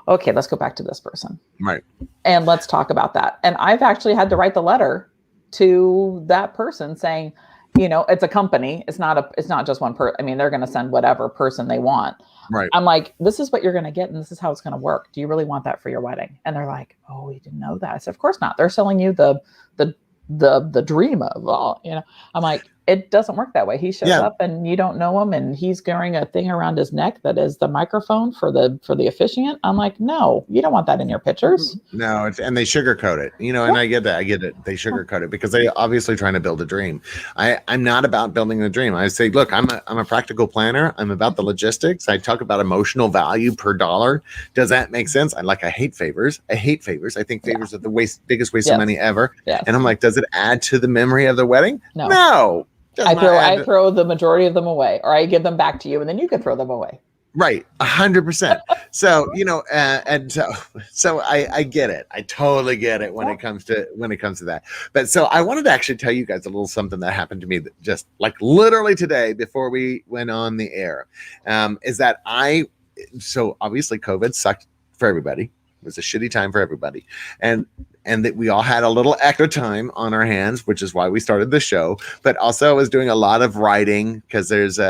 okay, let's go back to this person. Right. And let's talk about that. And I've actually had to write the letter to that person saying, it's a company. It's not just one person. They're going to send whatever person they want. Right. I'm like, this is what you're going to get. And this is how it's going to work. Do you really want that for your wedding? And they're like, oh, we didn't know that. I said, of course not. They're selling you the dream of all, I'm like, it doesn't work that way. He shows Yeah. up and you don't know him, and he's carrying a thing around his neck that is the microphone for the officiant. I'm like, no, you don't want that in your pictures. No, and they sugarcoat it, and I get that. I get it. They sugarcoat it because they obviously trying to build a dream. I'm not about building a dream. I say, look, I'm a practical planner. I'm about the logistics. I talk about emotional value per dollar. Does that make sense? I hate favors. I think favors are the biggest waste of money ever. Yes. And I'm like, does it add to the memory of the wedding? No. Does I not throw the majority of them away, or I give them back to you, and then you can throw them away. Right, 100%. So so I get it. I totally get it when it comes to that. But so I wanted to actually tell you guys a little something that happened to me that just like literally today before we went on the air. Is that so obviously COVID sucked for everybody. It was a shitty time for everybody, and that we all had a little extra time on our hands, which is why we started the show. But also I was doing a lot of writing because there's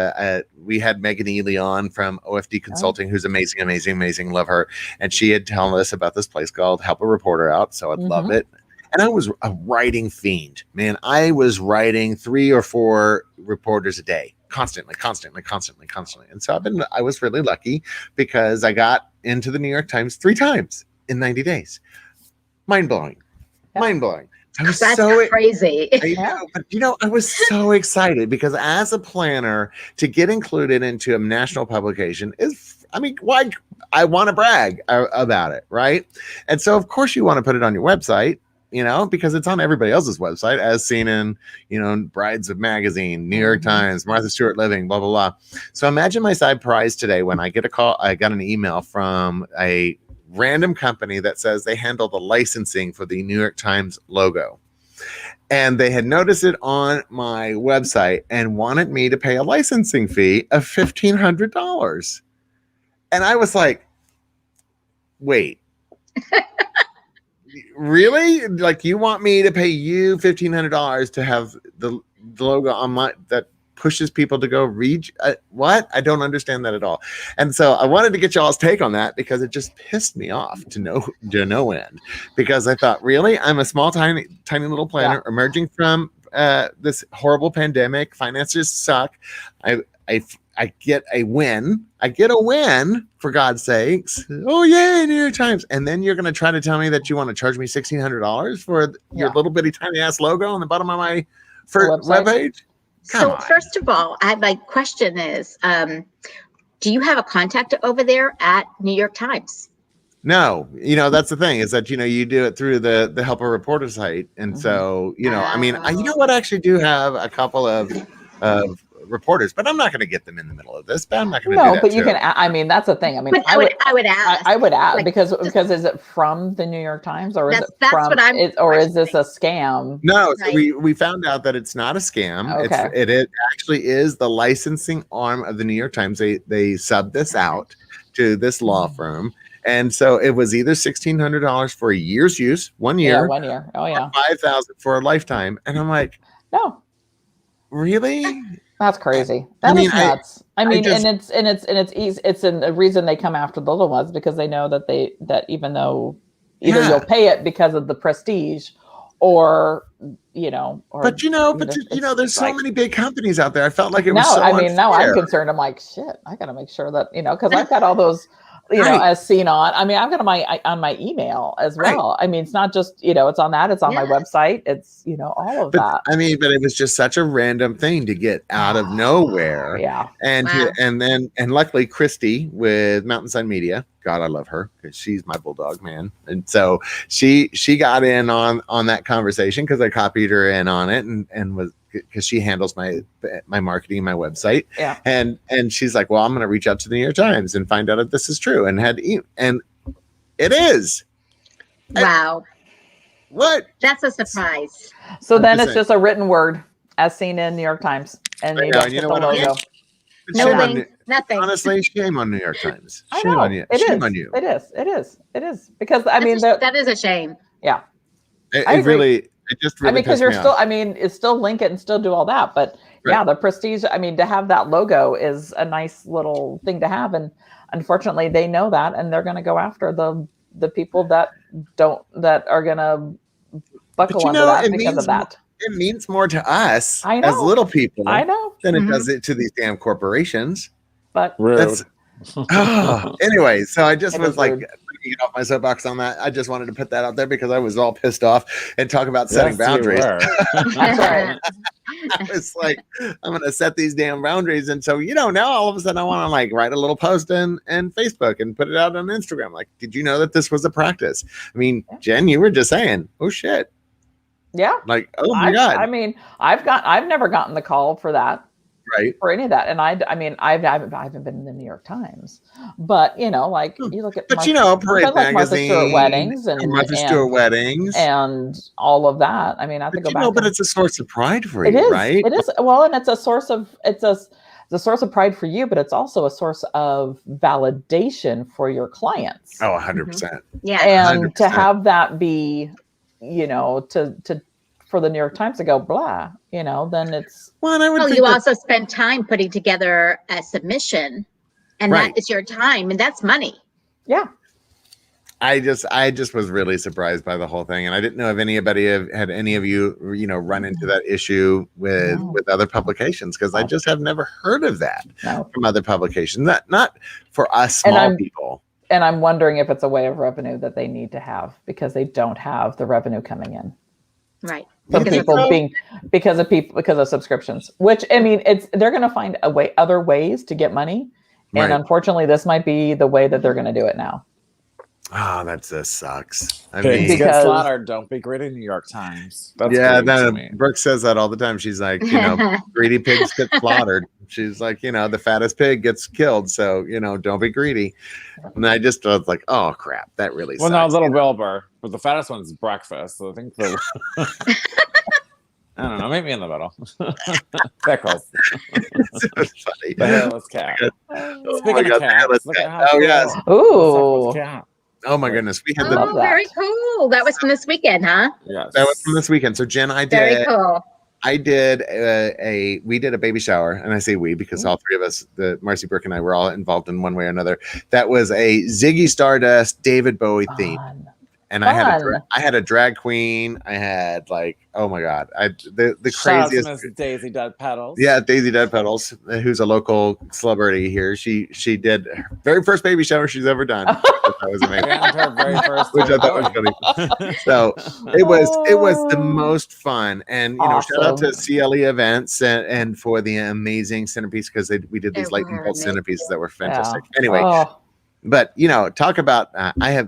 we had Megan Ely on from OFD Consulting, who's amazing, love her. And she had told us about this place called Help a Reporter Out. So I love it. And I was a writing fiend, man. I was writing 3 or 4 reporters a day, constantly. And so I was really lucky because I got into the New York Times 3 times in 90 days. Mind blowing. I was That's so crazy. I know, but I was so excited because as a planner to get included into a national publication why I want to brag about it, right? And so of course you want to put it on your website, because it's on everybody else's website, as seen in, Brides of Magazine, New York Times, Martha Stewart Living, blah, blah, blah. So imagine my surprise today when I got an email from a random company that says they handle the licensing for the New York Times logo. And they had noticed it on my website and wanted me to pay a licensing fee of $1,500. And I was like, wait. Really? Like you want me to pay you $1,500 to have the logo on that pushes people to go read? What? I don't understand that at all. And so I wanted to get y'all's take on that because it just pissed me off to no end. Because I thought, really, I'm a small, tiny little planner emerging from this horrible pandemic. Finances suck. I get a win. For God's sakes. Oh, yay, New York Times. And then you're going to try to tell me that you want to charge me $1,600 for your little bitty tiny ass logo on the bottom of my webpage? So first of all, my question is, do you have a contact over there at New York Times? No, that's the thing is that, you do it through the Help a Reporter site. And so, I actually do have a couple of reporters, but I'm not going to get them in the middle of this. But I'm not going to do that. But you can. That's the thing. I mean, but I would ask. I would ask because is it from the New York Times or is it from? Is this a scam? No, so we found out that it's not a scam. Okay. It actually is the licensing arm of the New York Times. They subbed this out to this law firm. And so it was either $1,600 for a year's use, 1 year. Yeah, 1 year. Oh yeah. $5,000 for a lifetime. And I'm like, no, really? That's crazy. That is nuts. It's easy. It's the reason they come after the little ones because they know that even though either you'll pay it because of the prestige, or there's so many big companies out there. I felt like it was unfair. Now I'm concerned. I'm like, shit. I got to make sure that because I've got all those. As seen on, I've got on my email as well. Right. I mean, it's not just, it's on that, it's on my website. It's, all of that. I mean, but it was just such a random thing to get out of nowhere. Yeah. And luckily Christy with Mountainside Media, God, I love her because she's my bulldog, man. And so she got in on that conversation because I copied her in on it and was, because she handles my marketing, my website. Yeah. And she's like, well, I'm going to reach out to the New York Times and find out if this is true. And and it is. Wow. What? That's a surprise. So then it's just a written word as seen in New York Times. And you don't get the logo. No link, nothing. Honestly, shame on New York Times. Shame on you. Shame on you. It is. Because that is a shame. Yeah. It really because you're still, it's still link it and still do all that. But the prestige, to have that logo is a nice little thing to have. And unfortunately they know that, and they're going to go after the people that are going to buckle under that because of that. it means more to us I know. as little people I know. than it Mhm. does it to these damn corporations. But Rude. That's anyway, so I just It was is like rude. get off my soapbox on that. I just wanted to put that out there because I was all pissed off and talk about setting Yes, you boundaries. were. That's right. It's like I'm gonna set these damn boundaries, and so now all of a sudden I want to like write a little post in Facebook and put it out on Instagram. Like, did you know that this was a practice? I mean, Jen, you were just saying, oh shit, Yeah. like oh my I god, mean, I've never gotten the call for that, right? for any of that. And I mean, I haven't been in the New York Times, but like you look at, But Parade like Martha Magazine, Stewart weddings and Martha Stewart weddings, and all of that. I mean, I have to but go back. but it's a source of pride for It you, is, right? It is. Well, and it's a source of pride for you, but it's also a source of validation for your clients. Oh, 100%. Yeah. And 100%. to have that be, to for the New York Times to go blah, then it's Well, and I would Well, think you that- also spend time putting together a submission, and Right. that is your time, and that's money. yeah. I just was really surprised by the whole thing, and I didn't know if anybody had any of you run into that issue with No. other publications, because I just have never heard of that No. from other publications. Not for us And small people. And I'm wondering if it's a way of revenue that they need to have because they don't have the revenue coming in Right. from You think people so? because of subscriptions. Which I mean, they're going to find other ways to get money, and Right. unfortunately, this might be the way that they're going to do it now. Oh, that just sucks. I Pigs mean, get Because- slaughtered. Don't be greedy, New York Times. That's yeah, greedy to me. Brooke says that all the time. She's like, greedy pigs get slaughtered. She's like, the fattest pig gets killed. So, don't be greedy. And I just was like, oh crap, that really Well, sucks. no, little Wilbur, but the fattest one's breakfast. So I think the. I don't know. Maybe in the middle. Pickles. So funny. The hairless cat. Oh Speaking my of God, the cats, hairless look cat. at how Oh, cool yes. the Ooh, Suckless cat. Oh my goodness. We had I the love Oh, that. very cool. That was from this weekend, huh? Yes. that was from this weekend. So Jen, Very cool. we did a baby shower, and I say we because all three of us, Marcy, Brooke, and I, were all involved in one way or another. That was a Ziggy Stardust, David Bowie theme, fun. and I Fun. had a drag queen. I had like, oh my god, the Shout out to craziest. Miss Daisy Dead Petals. Yeah, Daisy Dead Petals, who's a local celebrity here. She did her very first baby shower she's ever done. That was amazing. And her very first. Which I thought was funny. So it was the most fun, and shout out to Awesome. CLE events and for the amazing centerpiece, because we did these They lightning were bolt amazing. centerpieces that were Yeah. fantastic. Anyway, Oh, but talk about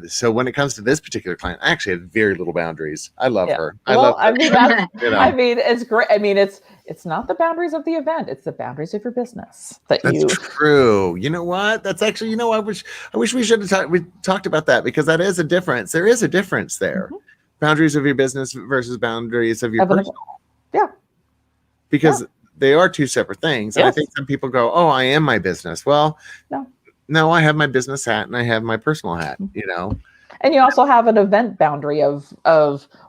so when it comes to this particular client, I actually have very little boundaries. I love Yeah. her. I well, love I mean, that's, you know. I mean, it's great. I mean, it's not the boundaries of the event; it's the boundaries of your business that That's you. true. You know what? That's actually, I wish we should have talked about that, because that is a difference. There is a difference there. Mhm. Boundaries of your business versus boundaries of your Of an- personal. Yeah. Because they are two separate things. And I Yes. think some people go, "Oh, I am my business." Well, No. I have my business hat and I have my personal hat, And you also have an event boundary of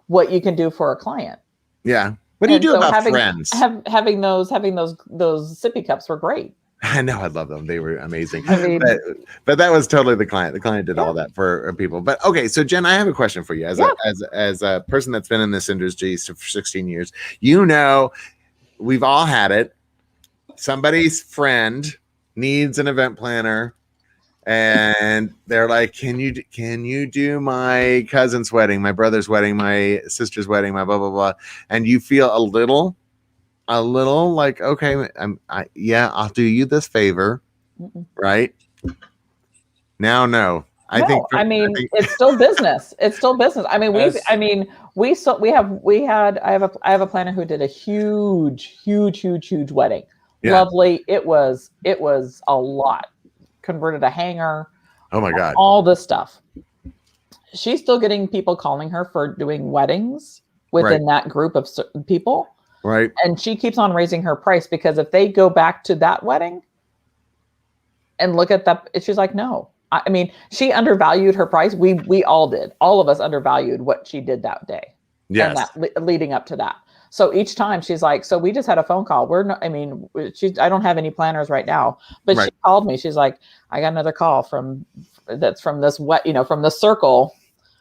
what you can do for a client. Yeah. What do you And do so about having, friends? having those sippy cups were great. I know, I love them. They were amazing. I mean, But that was totally the client. The client did all that for people. But okay, so Jen, I have a question for you. As a person that's been in this industry for 16 years, we've all had it. Somebody's friend needs an event planner, and they're like, "Can you do my cousin's wedding, my brother's wedding, my sister's wedding, my blah blah blah?" And you feel a little like, okay, I'll do you this favor, Mm-mm. right? Now, no, I think it's still business. It's still business. I mean, I have a planner who did a huge wedding. Yeah. Lovely. It was a lot. Converted a hangar, Oh my God. all this stuff. She's still getting people calling her for doing weddings within that group of people. Right. And she keeps on raising her price, because if they go back to that wedding and look at that, she's like, no. I mean, she undervalued her price. We all did. All of us undervalued what she did that day. Yes. And that leading up to that. So each time she's like, so we just had a phone call. I don't have any planners right now, but Right. she called me. She's like, I got another call from this from the circle.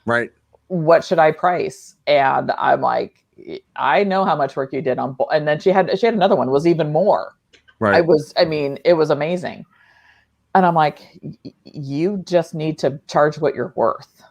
Right. What should I price? And I'm like, I know how much work you did on, and then she had another one was even more. Right. It was amazing. And I'm like, you just need to charge what you're worth.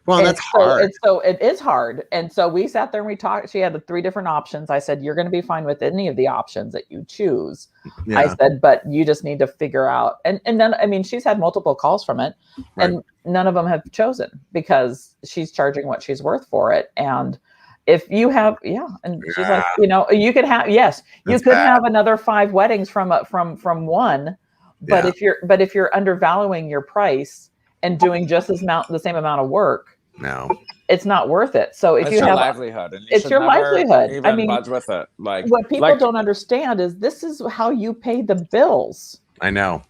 Well, And that's hard. So it is hard. And so we sat there and we talked. She had the 3 different options. I said, you're going to be fine with any of the options that you choose. Yeah. I said, but you just need to figure out. And then, I mean, she's had multiple calls from it, and none of them have chosen because she's charging what she's worth for it. And if you have, and she's like, you could have, you could have another 5 weddings from one. But if you're undervaluing your price and doing just the same amount of work, no, it's not worth it. So if it's you your have livelihood, and it's your livelihood. Even I mean, budge with it. Like what people don't understand is this is how you pay the bills. I know.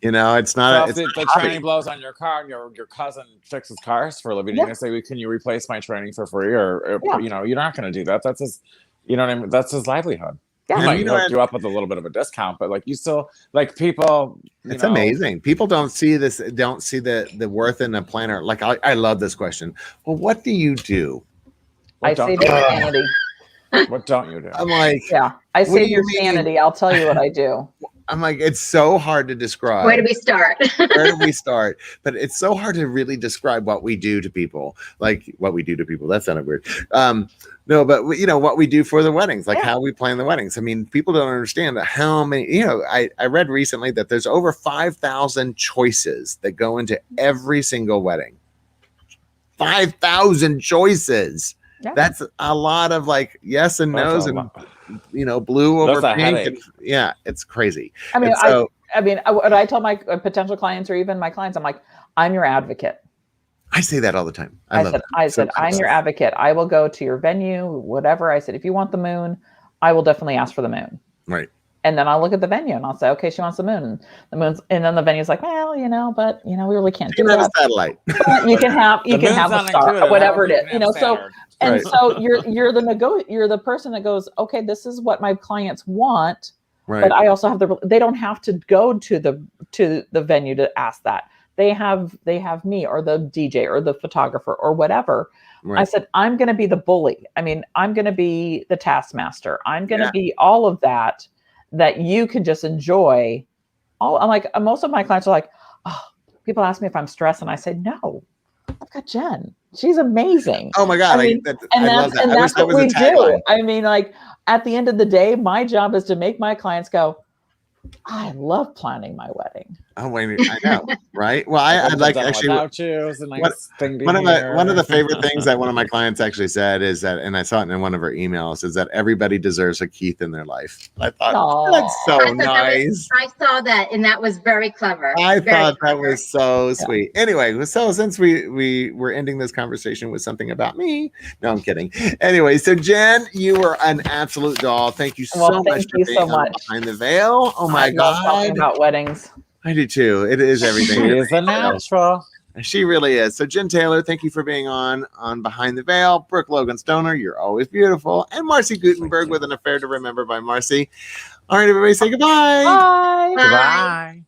It's not. So if the training blows on your car and your cousin fixes cars for a living, you're gonna say, "Can you replace my training for free?" Or you're not gonna do that. That's his, what I mean. That's his livelihood. Yeah. He might hook you up with a little bit of a discount, but like you still like people. It's amazing. People don't see this. Don't see the worth in a planner. Like I love this question. Well, what do you do? I say to your sanity. What don't you do? I'm like, I say to your sanity. I'll tell you what I do. I'm like, it's so hard to describe. Where do we start? Where do we start? But it's so hard to really describe what we do to people. Like what we do to people. That sounded weird. No, but what we do for the weddings, like how we plan the weddings. I mean, people don't understand how many, I read recently that there's over 5,000 choices that go into every single wedding. 5,000 choices. Yeah. That's a lot of like yes and no's and blue over pink. And, it's crazy. I mean, what I tell my potential clients or even my clients, I'm like, I'm your advocate. I say that all the time. I said, I'm your advocate. I will go to your venue, whatever. I said, if you want the moon, I will definitely ask for the moon. Right. And then I'll look at the venue and I'll say, okay, she wants the moon. And then the venue's like, well, but we really can't do that. A satellite. You can have a star, whatever it is. So you're the person that goes, okay, this is what my clients want. Right. But I also have they don't have to go to the venue to ask that. They have me or the DJ or the photographer or whatever. Right. I said, I'm going to be the bully. I mean, I'm going to be the taskmaster. I'm going to be all of that you can just enjoy. I'm like, most of my clients are like, oh, people ask me if I'm stressed. And I say, no, I've got Jen. She's amazing. Oh my God. I mean, I love that. That's what we do. I mean, like at the end of the day, my job is to make my clients go, I love planning my wedding. Oh, wait, I know, right? Well, I'd like actually. One of the favorite things that one of my clients actually said is that, and I saw it in one of her emails, is that everybody deserves a Keith in their life. I thought that's so nice. I saw that, and that was very clever. I thought that was so sweet. Anyway, so since we were ending this conversation with something about me, no, I'm kidding. Anyway, so Jen, you were an absolute doll. Thank you so much for being Behind the Veil. Oh my God, talking about weddings. I do too. It is everything. She is a natural. She really is. So Jen Taylor, thank you for being on Behind the Veil. Brooke Logan Stoner, you're always beautiful. And Marcy Gutenberg with An Affair to Remember by Marcy. All right, everybody say goodbye. Bye. Goodbye.